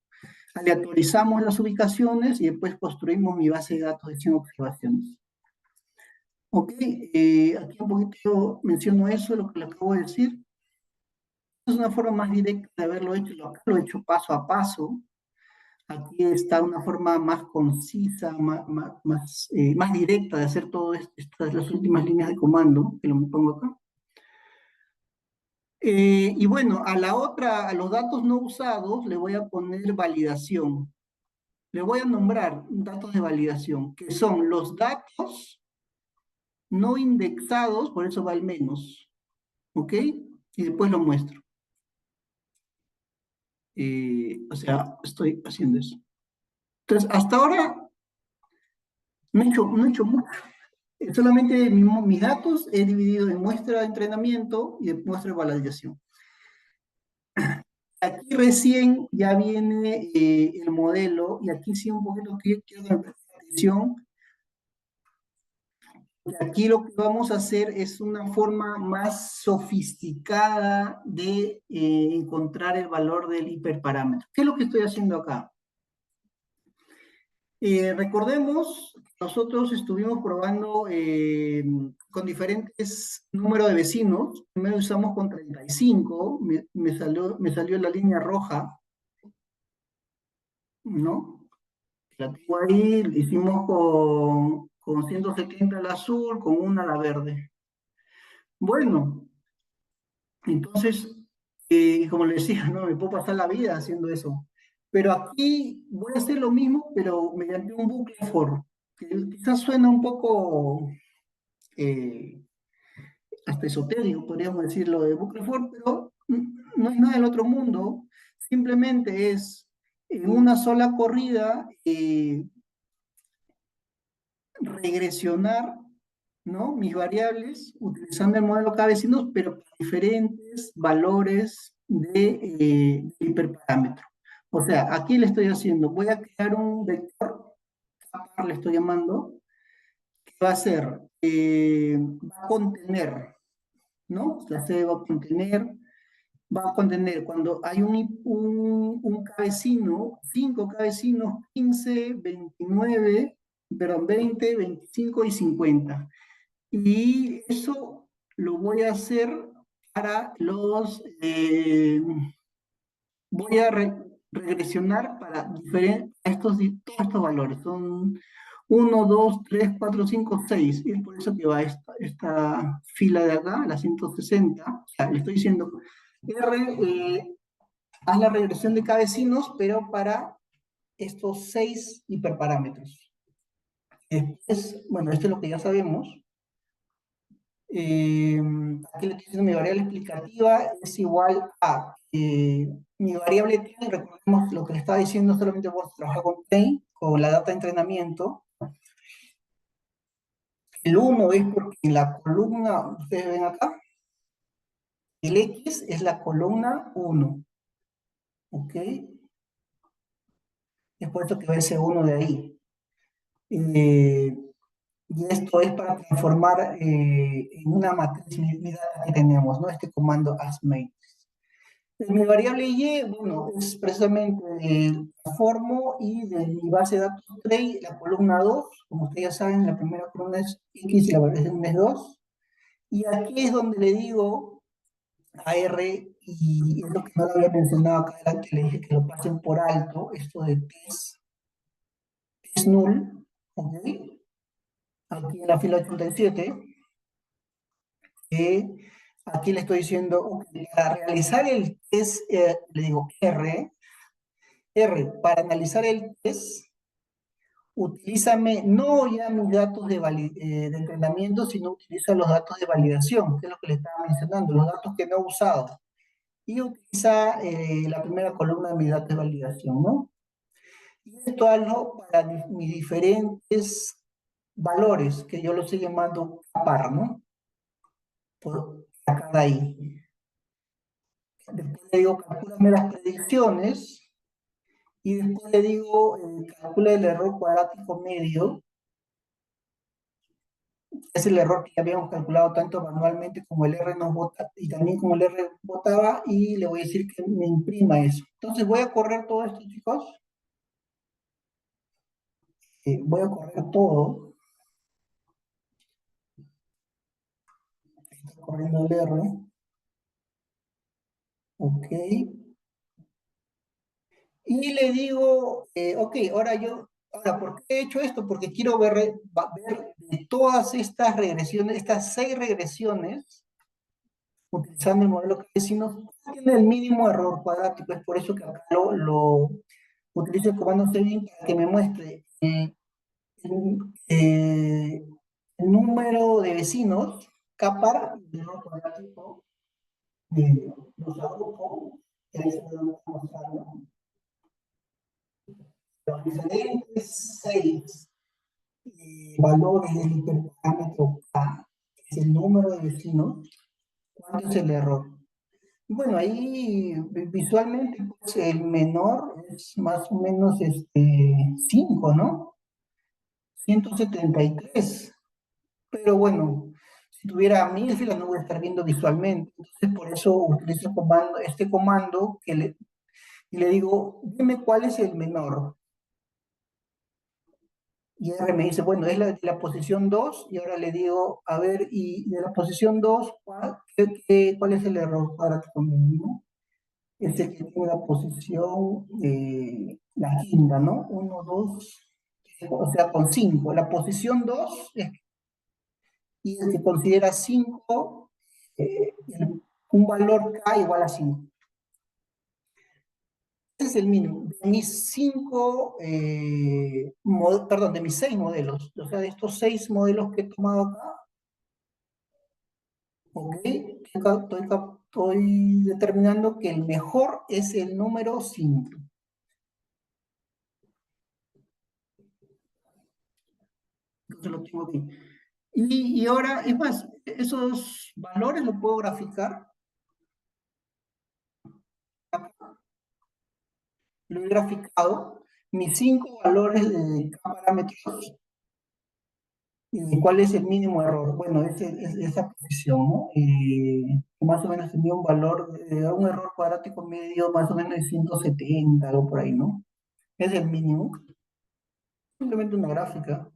aleatorizamos las ubicaciones y después construimos mi base de datos de 100 observaciones. Ok, aquí un poquito menciono eso, lo que le acabo de decir. Es una forma más directa de haberlo hecho, lo he hecho paso a paso. Aquí está una forma más concisa, más directa de hacer todo esto, estas las últimas líneas de comando, que lo me pongo acá. Y bueno, a los datos no usados, le voy a poner validación. Le voy a nombrar datos de validación, que son los datos no indexados, por eso va el menos, ¿ok? Y después lo muestro. O sea, estoy haciendo eso. Entonces, hasta ahora no he hecho mucho. Solamente mis datos he dividido en muestra de entrenamiento y en muestra de validación. Aquí recién ya viene el modelo, y aquí sí un poquito quiero que me presten atención. Aquí lo que vamos a hacer es una forma más sofisticada de encontrar el valor del hiperparámetro. ¿Qué es lo que estoy haciendo acá? Recordemos, nosotros estuvimos probando con diferentes números de vecinos. Primero usamos con 35, me salió la línea roja, ¿no? La tengo ahí, lo hicimos con 170 al azul, con una la verde. Bueno, entonces, como le decía, no me puedo pasar la vida haciendo eso. Pero aquí voy a hacer lo mismo, pero mediante un bucle for, que quizás suena un poco eh, hasta esotérico, podríamos decirlo de bucle for, pero no es nada del otro mundo. Simplemente es en una sola corrida regresionar, ¿no? Mis variables utilizando el modelo K-vecinos, pero con diferentes valores de hiperparámetro. O sea, aquí le estoy haciendo, voy a crear un vector, le estoy llamando, que va a ser, va a contener, ¿no? La C va a contener cuando hay un cabecino, 5 cabecinos, 15, 29, perdón, 20, 25 y 50. Y eso lo voy a hacer para voy a regresionar para todos estos valores. Son 1, 2, 3, 4, 5, 6. Y es por eso que va esta fila de acá, la 160. O sea, le estoy diciendo, R, haz la regresión de cabecinos, pero para estos 6 hiperparámetros. Bueno, esto es lo que ya sabemos. Aquí le estoy diciendo mi variable explicativa es igual a mi variable train, recordemos lo que le estaba diciendo, solamente vamos a trabajar con train, con la data de entrenamiento. El 1 es porque en la columna, ustedes ven acá, el X es la columna 1, ¿ok? Es por eso que va ese 1 de ahí. Y esto es para transformar en una matriz mi data que tenemos, ¿no? Este comando asMate. Mi variable y, bueno, es precisamente transformo y de mi base de datos trade, la columna 2, como ustedes ya saben, la primera columna es X y la segunda es 2. Y aquí es donde le digo a R, y es lo que no lo había mencionado acá adelante, le dije que lo pasen por alto, esto de test null, ¿ok? Aquí en la fila 87, aquí le estoy diciendo, okay, para realizar el test, le digo R, para analizar el test, utilízame no ya mis datos de entrenamiento, sino utiliza los datos de validación, que es lo que le estaba mencionando, los datos que no he usado. Y utiliza la primera columna de mis datos de validación, ¿no? Y esto hazlo para mis diferentes valores, que yo los estoy llamando par, ¿no? Por acá de ahí. Después le digo, calcúlame las predicciones, y después le digo, calcula el error cuadrático medio, es el error que ya habíamos calculado tanto manualmente como el R nos bota, y también como el R botaba, y le voy a decir que me imprima eso. Entonces voy a correr todo esto, chicos. Voy a correr todo. Está corriendo el R. Ok. Y le digo, ok, ahora, ¿por qué he hecho esto? Porque quiero ver de todas estas regresiones, estas 6 regresiones, utilizando el modelo que decimos, tiene el mínimo error cuadrático. Es por eso que acá lo utilizo el comando setting para que me muestre el, el número de vecinos, capar, el error cuadrático, los agrupo, que ahí se lo vamos a mostrar, ¿no? Los diferentes 6 valores del hiperparámetro K, que es el número de vecinos, ¿cuánto es el error? Bueno, ahí visualmente pues, el menor es más o menos 5, ¿no? 173. Pero bueno, si tuviera 1000 filas no voy a estar viendo visualmente. Entonces por eso utilizo este comando y le digo, dime cuál es el menor. Y R me dice, bueno, es la posición 2, y ahora le digo, a ver, y de la posición 2, ¿cuál es el error cuadrático mínimo? Es el que tiene la posición, la quinta, ¿no? 1, 2, o sea, con 5. La posición 2 y el que considera 5, un valor K igual a 5. Ese es el mínimo. De mis 5, perdón, de mis 6 modelos, o sea, de estos 6 modelos que he tomado acá, ok, estoy determinando que el mejor es el número 5. entonces lo tengo aquí. Y ahora, es más, esos valores los puedo graficar. Lo he graficado, mis 5 valores de cada parámetro y cuál es el mínimo error. Bueno, esa posición, ¿no? Que más o menos tenía un valor, un error cuadrático medio más o menos de 170, algo por ahí, ¿no? Es el mínimo, simplemente una gráfica.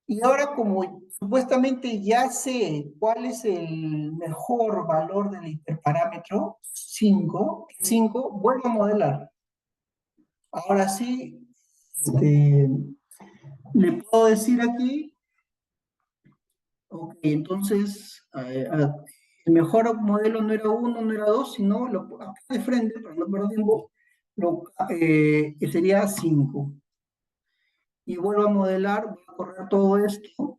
Y ahora como supuestamente ya sé cuál es el mejor valor del hiperparámetro, 5, vuelvo a modelar. Ahora sí, le puedo decir aquí, ok, entonces el mejor modelo no era uno, no era dos, sino acá de frente, para no perder tiempo, sería 5. Y vuelvo a modelar, voy a correr todo esto.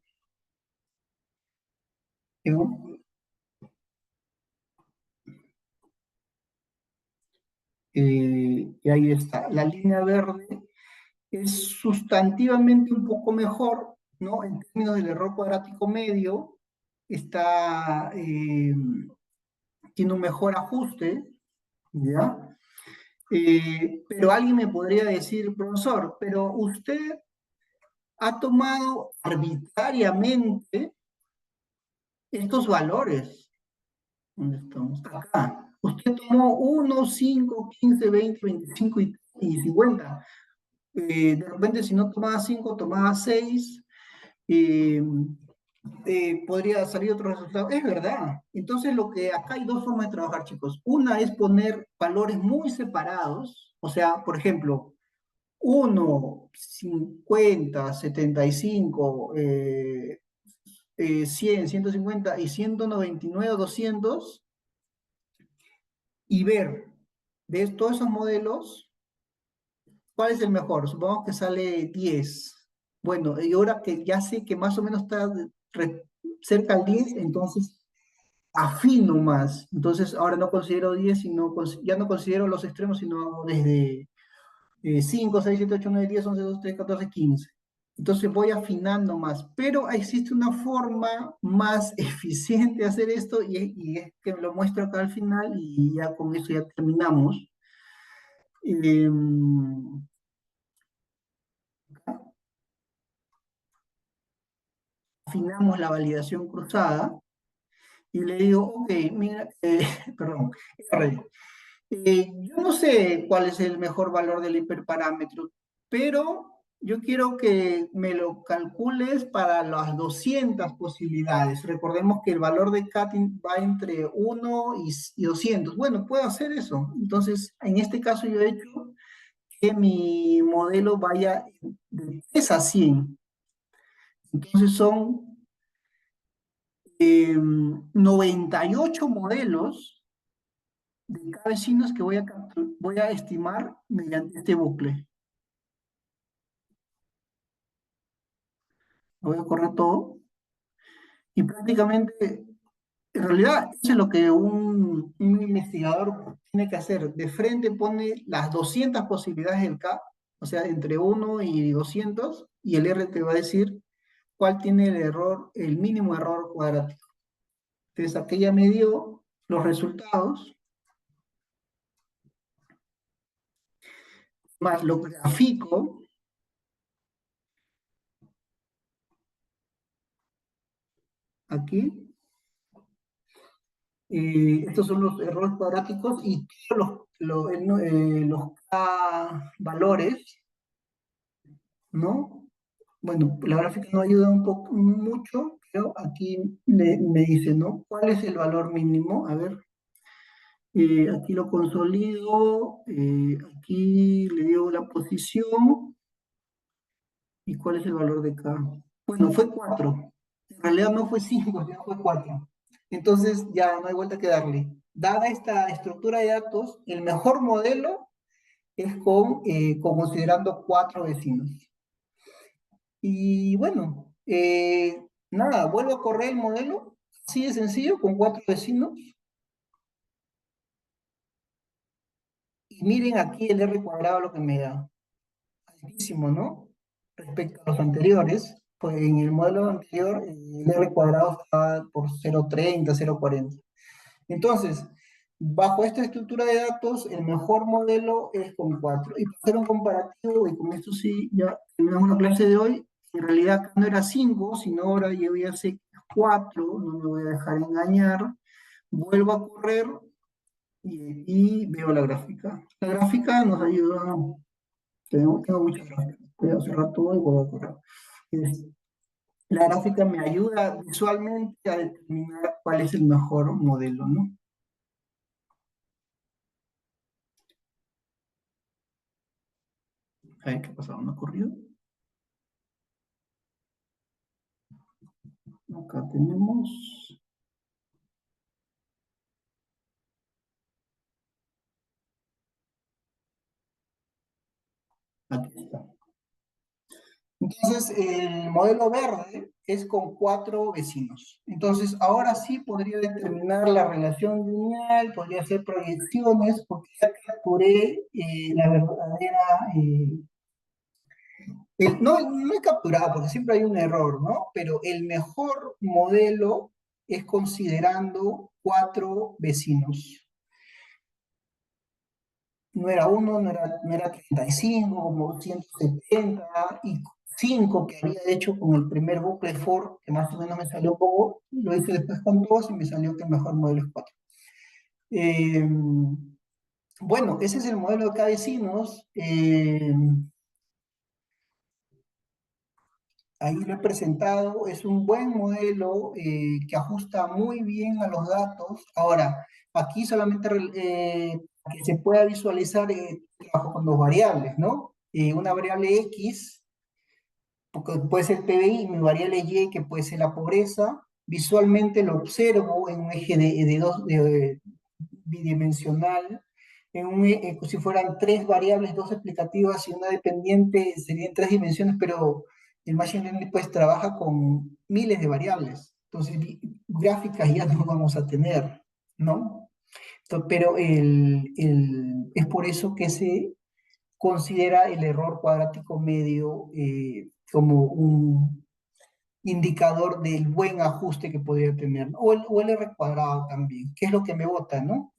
Y ahí está. La línea verde es sustantivamente un poco mejor, ¿no? En términos del error cuadrático medio, está, tiene un mejor ajuste, ¿ya? Pero alguien me podría decir, profesor, pero usted ha tomado arbitrariamente estos valores. ¿Dónde estamos? Acá. Usted tomó 1, 5, 15, 20, 25 y 50. De repente, si no tomaba 5, tomaba 6. eh, podría salir otro resultado. Es verdad. Entonces, lo que acá hay dos formas de trabajar, chicos. Una es poner valores muy separados. O sea, por ejemplo, 1, 50, 75, 100, 150 y 199, 200, y ver de todos esos modelos cuál es el mejor. Supongamos que sale 10. Bueno, y ahora que ya sé que más o menos está cerca al 10, entonces afino más. Entonces ahora no considero 10, sino, ya no considero los extremos, sino desde 5, 6, 7, 8, 9, 10, 11, 12, 13, 14, 15. Entonces voy afinando más, pero existe una forma más eficiente de hacer esto y es que lo muestro acá al final y ya con eso ya terminamos. Eh, Afinamos la validación cruzada y le digo, ok, mira, perdón, R. Yo no sé cuál es el mejor valor del hiperparámetro, pero yo quiero que me lo calcules para las 200 posibilidades. Recordemos que el valor de Katin va entre 1 y 200. Bueno, puedo hacer eso. Entonces, en este caso yo he hecho que mi modelo vaya de 3 a 100. Entonces son 98 modelos de cada vecino que voy a estimar mediante este bucle. Lo voy a correr todo. Y prácticamente, en realidad, eso es lo que un investigador tiene que hacer. De frente pone las 200 posibilidades del K, o sea, entre 1 y 200, y el R te va a decir cuál tiene el error, el mínimo error cuadrático. Entonces, aquella me dio los resultados, más lo grafico aquí. Estos son los errores cuadráticos y todos los K valores, ¿no? Bueno, la gráfica no ayuda un poco, mucho, pero aquí me dice, ¿no? ¿Cuál es el valor mínimo? A ver, aquí lo consolido, aquí le digo la posición y cuál es el valor de K. Bueno, fue 4. En realidad no fue 5, sino fue 4. Entonces ya no hay vuelta que darle. Dada esta estructura de datos, el mejor modelo es considerando 4 vecinos. Y bueno, nada, vuelvo a correr el modelo, así de sencillo, con 4 vecinos. Y miren aquí el R cuadrado lo que me da. Altísimo, ¿no? Respecto a los anteriores. pues en el modelo anterior el R cuadrado estaba por 0,30, 0,40. Entonces, bajo esta estructura de datos, el mejor modelo es con 4. Y para hacer un comparativo, y con esto sí ya terminamos la clase de hoy, en realidad acá no era 5, sino ahora yo ya sé que es 4, no me voy a dejar engañar. Vuelvo a correr y veo la gráfica. La gráfica nos ayuda, tengo muchas gráficas, voy a cerrar todo y vuelvo a correr. Es- la gráfica me ayuda visualmente a determinar cuál es el mejor modelo, ¿no? A ver qué pasaba, ¿no ocurrió? Acá tenemos, aquí está. Entonces, el modelo verde es con 4 vecinos. Entonces, ahora sí podría determinar la relación lineal, podría hacer proyecciones, porque ya capturé la verdadera... no he capturado, porque siempre hay un error, ¿no? Pero el mejor modelo es considerando 4 vecinos. No era uno, no era 35, como 170, y 5 que había hecho con el primer bucle for, que más o menos me salió un poco, lo hice después con 2 y me salió que el mejor modelo es 4. Eh, bueno, ese es el modelo de K-vecinos. Ahí lo he presentado, es un buen modelo que ajusta muy bien a los datos. Ahora, aquí solamente que se pueda visualizar, trabajo con dos variables, ¿no? Una variable X, porque puede ser PBI, y mi variable Y, que puede ser la pobreza. Visualmente lo observo en un eje bidimensional, si fueran tres variables, dos explicativas y una dependiente, serían tres dimensiones, pero el Machine Learning pues trabaja con miles de variables, entonces gráficas ya no vamos a tener, ¿no? Pero es por eso que se considera el error cuadrático medio como un indicador del buen ajuste que podría tener, ¿no? O el R cuadrado también, que es lo que me bota, ¿no?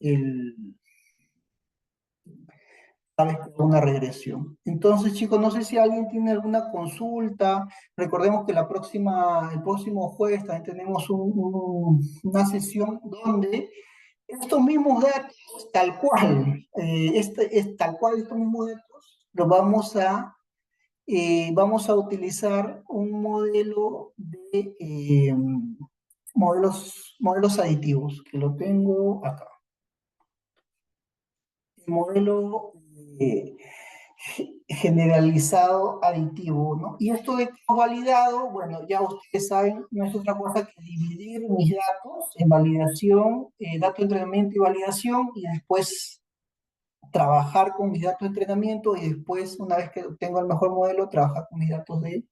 Sabes que es una regresión. Entonces, chicos, no sé si alguien tiene alguna consulta. Recordemos que el próximo jueves también tenemos una sesión donde estos mismos datos, tal cual, es tal cual estos mismos datos, los vamos a utilizar un modelo de modelos aditivos, que lo tengo acá. El modelo generalizado aditivo, ¿no? Y esto de validado, bueno, ya ustedes saben, no es otra cosa que dividir mis datos en validación, dato de entrenamiento y validación, y después trabajar con mis datos de entrenamiento, y después, una vez que tengo el mejor modelo, trabajar con mis datos de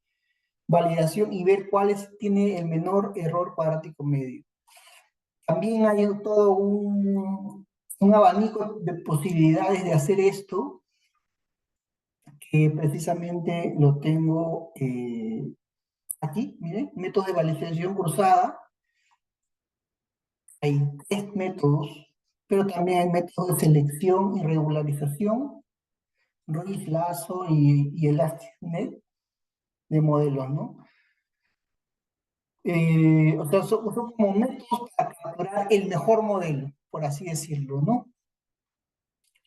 validación y ver tiene el menor error cuadrático medio. También hay todo un abanico de posibilidades de hacer esto, que precisamente lo tengo aquí, miren, métodos de validación cruzada. Hay 3 métodos, pero también hay métodos de selección y regularización, Ruiz, Lasso y ElasticNet de modelos, ¿no? O sea, son como métodos para capturar el mejor modelo, por así decirlo, ¿no?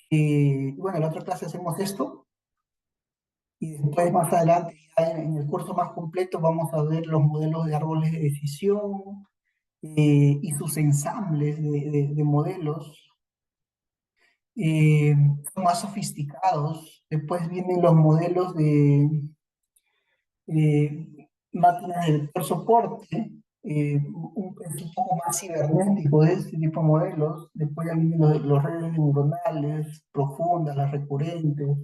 Bueno, en la otra clase hacemos esto, y después más adelante, ya en el curso más completo, vamos a ver los modelos de árboles de decisión y sus ensambles de modelos son más sofisticados. Después vienen los modelos de máquinas de vector soporte, es un poco más cibernético de este tipo de modelos. Después ya vienen los redes neuronales profundas, las recurrentes,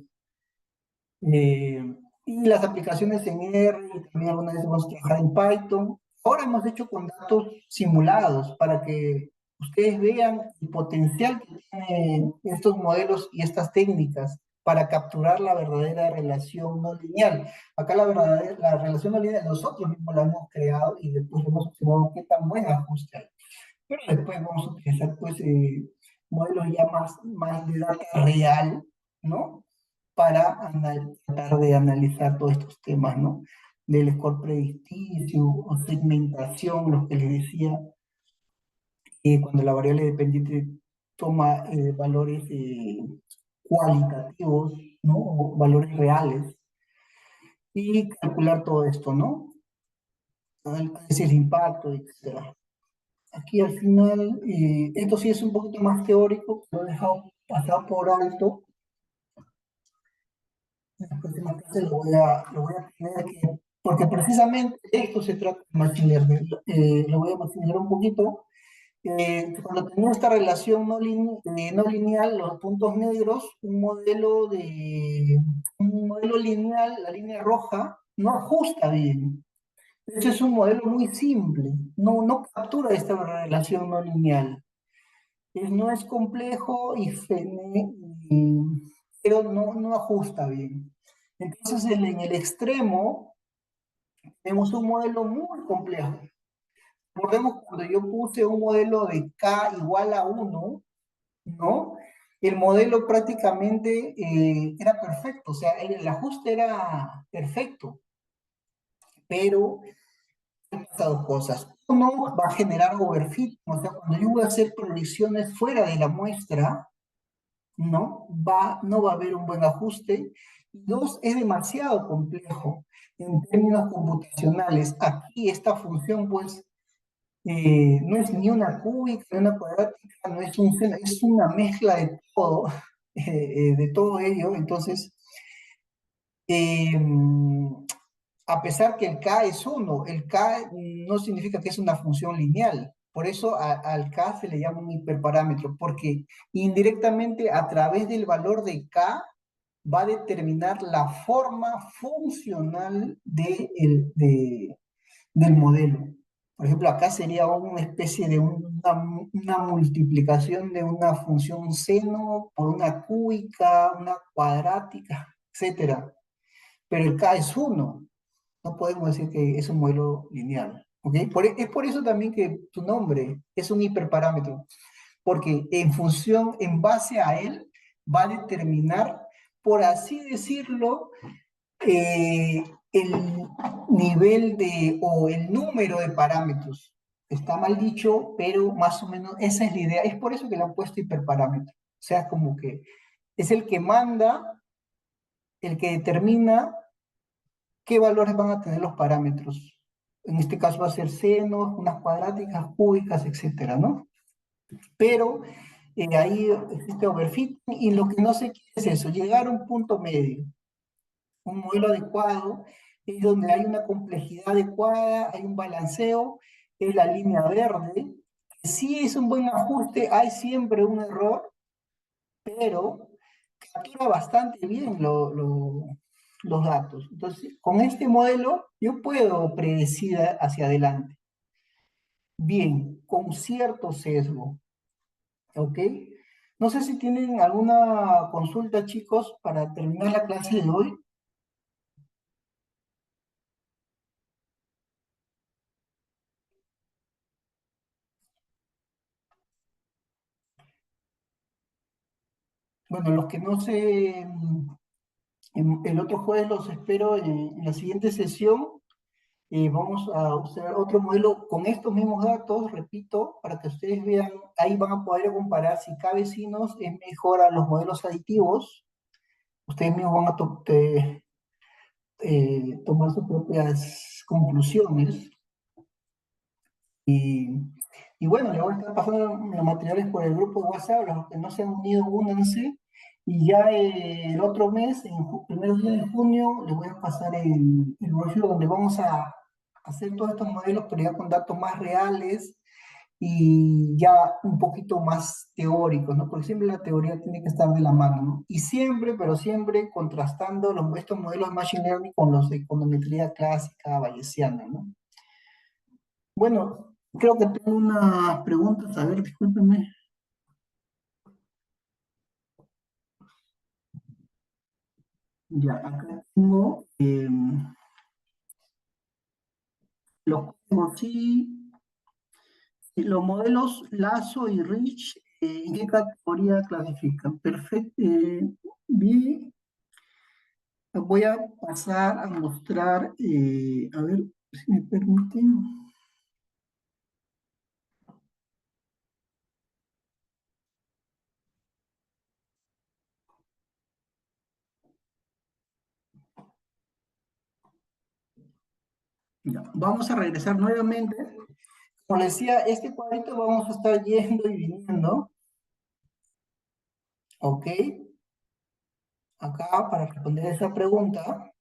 y las aplicaciones en R, y también algunas veces vamos a trabajar en Python. Ahora hemos hecho con datos simulados para que ustedes vean el potencial que tienen estos modelos y estas técnicas para capturar la verdadera relación no lineal. Acá la relación no lineal nosotros mismos la hemos creado y después hemos observado qué tan buen ajuste hay. Pero después vamos a utilizar pues modelos ya más de data real, ¿no? Para tratar de analizar todos estos temas, ¿no? Del score predicticio o segmentación, lo que les decía, cuando la variable dependiente toma valores cualitativos, ¿no? O valores reales, y calcular todo esto, ¿no? Es el impacto, etc. Aquí al final, esto sí es un poquito más teórico, lo he dejado pasar por alto. En las próximas clases lo voy a tener que, porque precisamente de esto se trata de Machine Learning. Lo voy a mencionar un poquito. Cuando tenemos esta relación no lineal, los puntos negros, un modelo lineal, la línea roja, no ajusta bien. Este es un modelo muy simple, no captura esta relación no lineal. No es complejo pero no ajusta bien. Entonces, en el extremo, tenemos un modelo muy complejo. Recordemos cuando yo puse un modelo de K igual a 1, ¿no? El modelo prácticamente era perfecto, o sea, el ajuste era perfecto, pero han pasado cosas. Uno va a generar overfit, o sea, cuando yo voy a hacer proyecciones fuera de la muestra, no va a haber un buen ajuste. Dos, es demasiado complejo en términos computacionales. Aquí esta función, pues, no es ni una cúbica, ni una cuadrática, no es un seno, es una mezcla de todo ello. Entonces, eh, a pesar que el K es 1, el K no significa que es una función lineal. Por eso al K se le llama un hiperparámetro, porque indirectamente a través del valor de K va a determinar la forma funcional del modelo. Por ejemplo, acá sería una especie de una multiplicación de una función seno por una cúbica, una cuadrática, etcétera. Pero el K es 1, no podemos decir que es un modelo lineal. ¿Ok? Es por eso también que tu nombre es un hiperparámetro, porque en base a él, va a determinar, por así decirlo, el nivel o el número de parámetros. Está mal dicho, pero más o menos esa es la idea. Es por eso que le han puesto hiperparámetro. O sea, como que es el que manda, el que determina qué valores van a tener los parámetros. En este caso va a ser senos, unas cuadráticas, cúbicas, etcétera, ¿no? Pero ahí existe overfitting y lo que no se quiere es eso, llegar a un punto medio, un modelo adecuado, es donde hay una complejidad adecuada, hay un balanceo, es la línea verde. Si es un buen ajuste, hay siempre un error, pero captura bastante bien los datos. Entonces, con este modelo yo puedo predecir hacia adelante. Bien, con cierto sesgo, ¿ok? No sé si tienen alguna consulta, chicos, para terminar la clase de hoy. Bueno, los que no se... el otro jueves los espero en la siguiente sesión. Vamos a observar otro modelo con estos mismos datos, repito, para que ustedes vean, ahí van a poder comparar si K vecinos es mejor a los modelos aditivos. Ustedes mismos van a tomar sus propias conclusiones. Y, y bueno, le voy a estar pasando los materiales por el grupo de WhatsApp, los que no se han unido, únanse. Y ya el otro mes, primeros días de junio, les voy a pasar el brochure donde vamos a hacer todos estos modelos, pero ya con datos más reales y ya un poquito más teóricos, ¿no? Porque siempre la teoría tiene que estar de la mano, ¿no? Y siempre, pero siempre contrastando estos modelos de Machine Learning con los de econometría clásica bayesiana, ¿no? Bueno, creo que tengo unas preguntas. A ver, discúlpenme. Ya, acá tengo los códigos sí, y los modelos Lasso y Rich, ¿en qué categoría clasifican? Perfecto. Bien, voy a pasar a mostrar, a ver si me permiten. Ya, vamos a regresar nuevamente. Como les decía, este cuadrito vamos a estar yendo y viniendo, ¿ok? Acá, para responder a esa pregunta,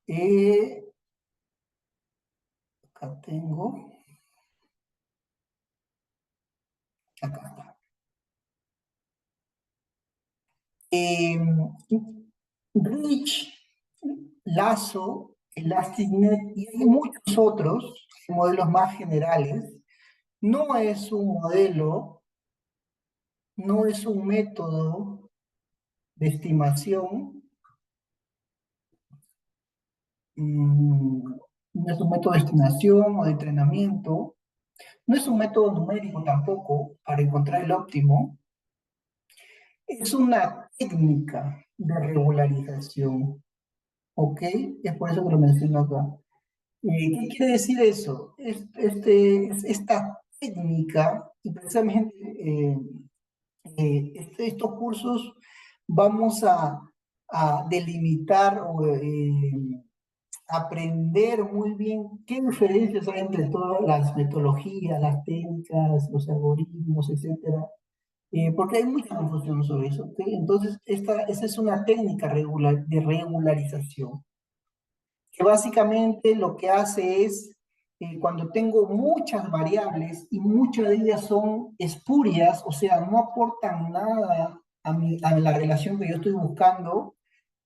eh, acá tengo, acá está. Rich, Lazo, ElasticNet y hay muchos otros modelos más generales. No es un modelo, no es un método de estimación, no es un método de estimación o de entrenamiento, no es un método numérico tampoco para encontrar el óptimo, es una técnica de regularización, ¿ok? Es por eso que lo menciono acá. ¿Qué quiere decir eso? Esta técnica, y precisamente estos cursos vamos a delimitar o aprender muy bien qué diferencias hay entre todas las metodologías, las técnicas, los algoritmos, etcétera, porque hay mucha confusión sobre eso. ¿Ok? Entonces, esta es una técnica de regularización que básicamente lo que hace es, cuando tengo muchas variables y muchas de ellas son espurias, o sea, no aportan nada a la relación que yo estoy buscando,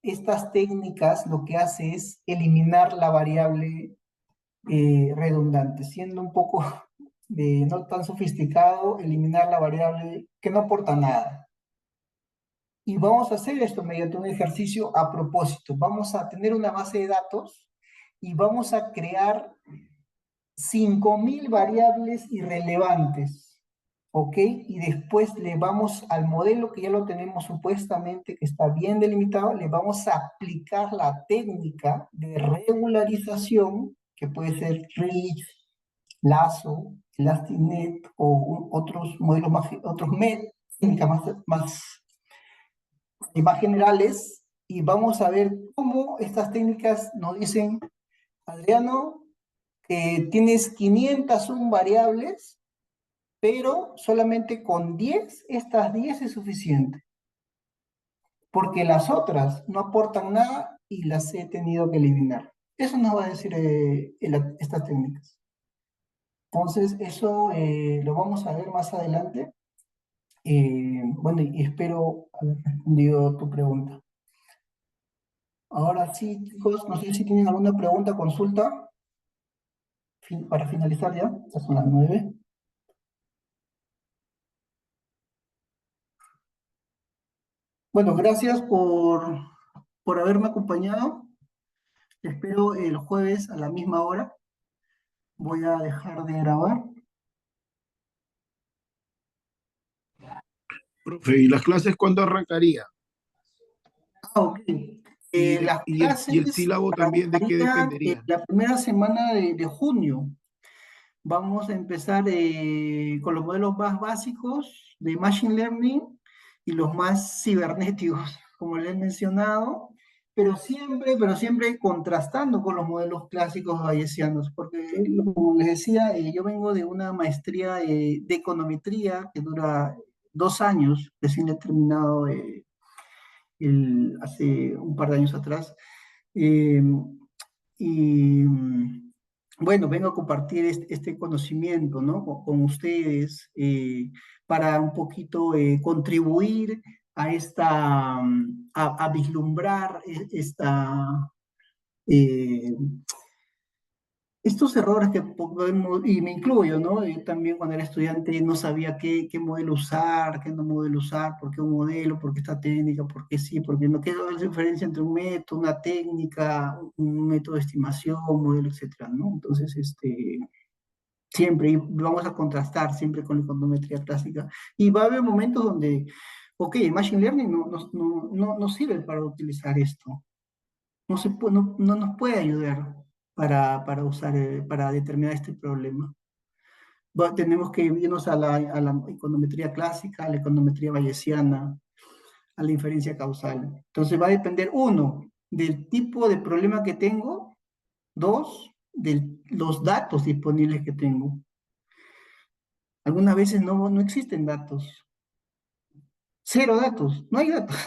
estas técnicas lo que hace es eliminar la variable redundante, siendo un poco no tan sofisticado, eliminar la variable que no aporta nada. Y vamos a hacer esto mediante un ejercicio a propósito. Vamos a tener una base de datos y vamos a crear 5.000 variables irrelevantes, ¿ok? Y después le vamos al modelo que ya lo tenemos supuestamente, que está bien delimitado, le vamos a aplicar la técnica de regularización, que puede ser Rich, Lasso, ElasticNet o otros modelos más, técnicas más generales, y vamos a ver cómo estas técnicas nos dicen, Adriano, tienes 501 variables, pero solamente con 10, estas 10 es suficiente, porque las otras no aportan nada y las he tenido que eliminar. Eso nos va a decir estas técnicas. Entonces, eso lo vamos a ver más adelante. Bueno, y espero haber respondido tu pregunta. Ahora sí, chicos, no sé si tienen alguna pregunta, consulta, para finalizar ya, ya son las 9. Bueno, gracias por haberme acompañado. Te espero el jueves a la misma hora. Voy a dejar de grabar. Profe, ¿y las clases cuándo arrancaría? Ah, ok. Las Y el clases sílabo también de qué arrancarían dependería? la primera semana de junio. Vamos a empezar con los modelos más básicos de Machine Learning y los más cibernéticos, como les he mencionado, pero siempre contrastando con los modelos clásicos bayesianos, porque, como les decía, yo vengo de una maestría de econometría que dura 2 años, recién he terminado hace un par de años atrás. Eh, y bueno, vengo a compartir este conocimiento, ¿no? Con ustedes, para un poquito contribuir a a vislumbrar esta, eh, estos errores que podemos, y me incluyo, ¿no? Yo también cuando era estudiante no sabía qué modelo usar, qué no modelo usar, por qué un modelo, por qué esta técnica, por qué sí, por qué no, qué es la diferencia entre un método, una técnica, un método de estimación, un modelo, etcétera, ¿no? Entonces, siempre, y vamos a contrastar siempre con la econometría clásica, y va a haber momentos donde, ok, el Machine Learning no sirve para utilizar esto, no nos puede ayudar para usar, para determinar este problema. Tenemos que irnos a la econometría clásica, a la econometría bayesiana, a la inferencia causal. Entonces va a depender, uno, del tipo de problema que tengo, dos, de los datos disponibles que tengo. Algunas veces no existen datos, cero datos, no hay datos.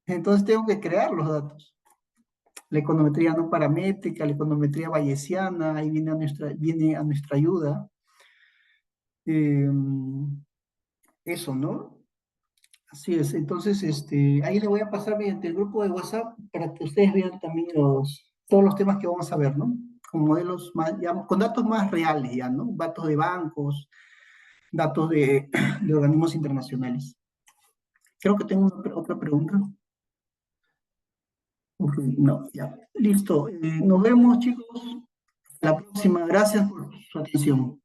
Entonces tengo que crear los datos. La econometría no paramétrica, la econometría bayesiana, ahí viene a nuestra ayuda. Eh, Eso, ¿no? Así es. Entonces, ahí le voy a pasar mediante el grupo de WhatsApp para que ustedes vean también todos los temas que vamos a ver, ¿no? Con modelos más, ya, con datos más reales ya, ¿no? Datos de bancos, datos de organismos internacionales. Creo que tengo otra pregunta. Ok, no, ya. Listo. Nos vemos, chicos. La próxima. Gracias por su atención.